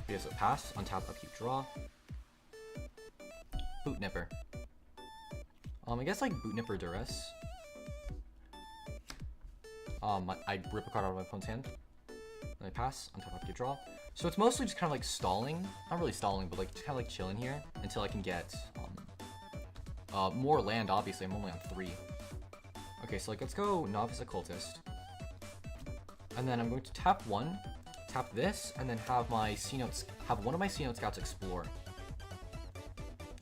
Okay, so pass, untap, upkeep, draw. Boot Nipper. I guess like Boot Nipper Duress. I rip a card out of my opponent's hand. Then I pass, untap, upkeep, draw. So it's mostly just kind of like stalling. Not really stalling, but like just kind of like chilling here until I can get more land, obviously. I'm only on 3. Okay, so like let's go Novice Occultist. And then I'm going to tap 1. Tap this, and then have my have one of my Sea-Note Scouts explore.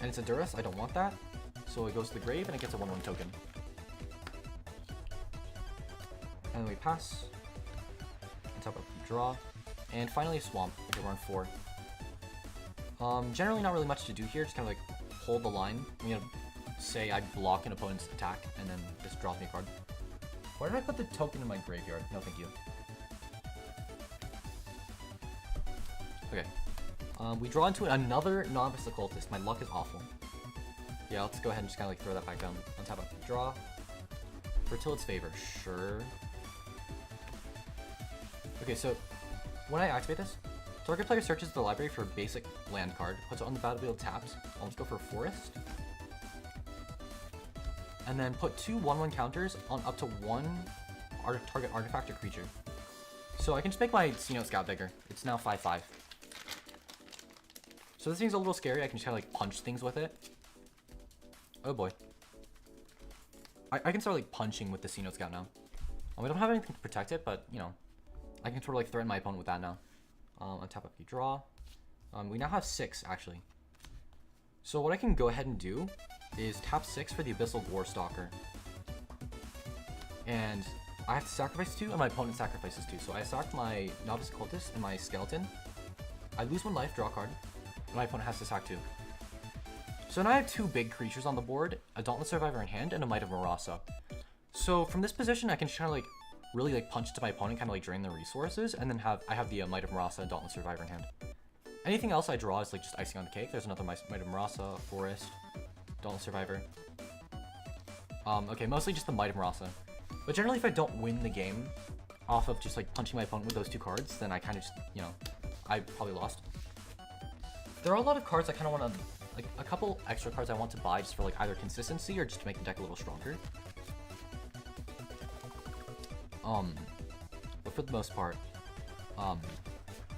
And it's a Duress, I don't want that. So it goes to the grave, and it gets a 1/1 token. And then we pass. And tap up, draw. And finally a Swamp. Okay, we're on 4. Generally not really much to do here, just kind of like hold the line. I'm gonna say I block an opponent's attack, and then just draws me a card. Why did I put the token in my graveyard? No, thank you. Okay. We draw into another Novice Occultist. My luck is awful. Yeah, let's go ahead and just kind of like throw that back down. Untap, up, draw. Fertilit's Favor, sure. Okay, so when I activate this, target player searches the library for a basic land card, puts it on the battlefield tapped. I'll just go for Forest. And then put 2 1/1 counters on up to 1 target artifact or creature. So I can just make my Sea-Note Scout bigger. It's now 5/5. So this thing's a little scary. I can just kind of like punch things with it. Oh boy. I can start like punching with the Sea-Note Scout now. We don't have anything to protect it, but you know, I can sort of like threaten my opponent with that now. Untap, up, you draw. We now have 6 actually. So what I can go ahead and do is tap 6 for the Abyssal Gore Stalker. and I have to sacrifice 2, and my opponent sacrifices 2. So I sack my Novice Cultist and my Skeleton. I lose 1 life, draw a card, and my opponent has to sack 2. So now I have 2 big creatures on the board, a Dauntless Survivor in hand, and a Might of Marasa. So from this position, I can just kind of like really like punch to my opponent, kind of like drain the resources, and then I have the Might of Marasa and Dauntless Survivor in hand. Anything else I draw is like just icing on the cake. There's another Might of Marasa, Forest, Dauntless Survivor. Okay, mostly just the Might of Marasa. But generally, if I don't win the game off of just like punching my opponent with those 2 cards, then I kind of just, you know, I probably lost. There are a lot of cards I kind of want to, like a couple extra cards I want to buy just for like either consistency or just to make the deck a little stronger. But for the most part,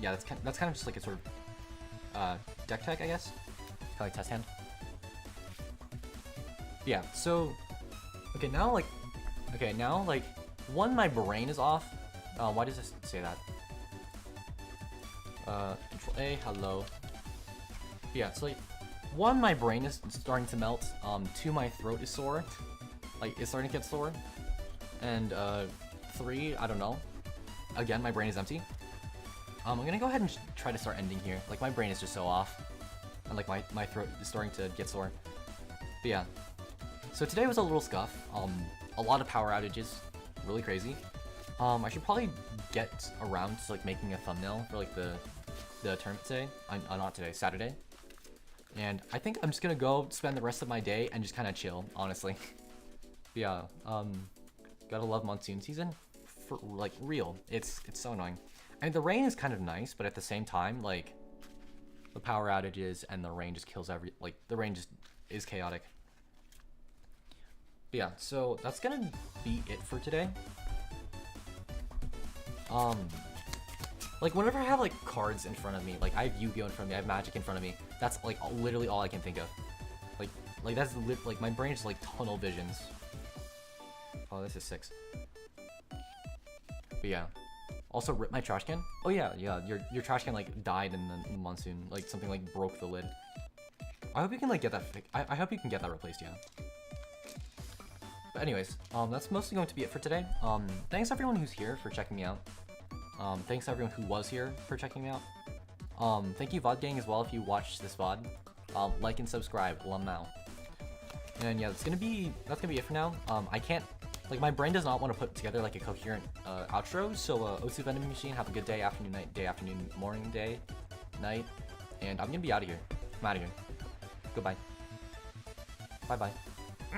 yeah, that's kind of just like a sort of deck tech, I guess, kind of like test hand. Yeah, so okay, now like one, my brain is off. Why does this say that? Control A, hello. Yeah, so like, 1, my brain is starting to melt. 2, my throat is sore. Like, it's starting to get sore. And 3, I don't know. Again, my brain is empty. I'm gonna go ahead and try to start ending here. Like, my brain is just so off. And like, my throat is starting to get sore. But yeah. So today was a little scuff. A lot of power outages. Really crazy. I should probably get around to like making a thumbnail for like the tournament today. Not today, Saturday. And I think I'm just gonna go spend the rest of my day and just kind of chill, honestly. But yeah, gotta love monsoon season for like real. It's so annoying. I mean, the rain is kind of nice, but at the same time, like the power outages and the rain just kills the rain just is chaotic. But yeah, so that's gonna be it for today. Like whenever I have like cards in front of me, like I have Yu-Gi-Oh in front of me, I have Magic in front of me, that's like literally all I can think of. Like that's like my brain is like tunnel visions. Oh, this is 6. But yeah. Also rip my trash can. Oh yeah, your trash can like died in the monsoon, like something like broke the lid. I hope you can like get that I hope you can get that replaced, yeah. But anyways, that's mostly going to be it for today. Thanks everyone who's here for checking me out. Thanks everyone who was here for checking me out. Thank you VOD gang as well if you watched this VOD. Like and subscribe, lmao. And yeah, that's gonna be it for now. I can't, like my brain does not want to put together like a coherent outro. So Otsu Vending Machine, have a good day, afternoon, night, day, afternoon, morning, day, night, and I'm gonna be out of here. I'm out of here. Goodbye. Bye bye.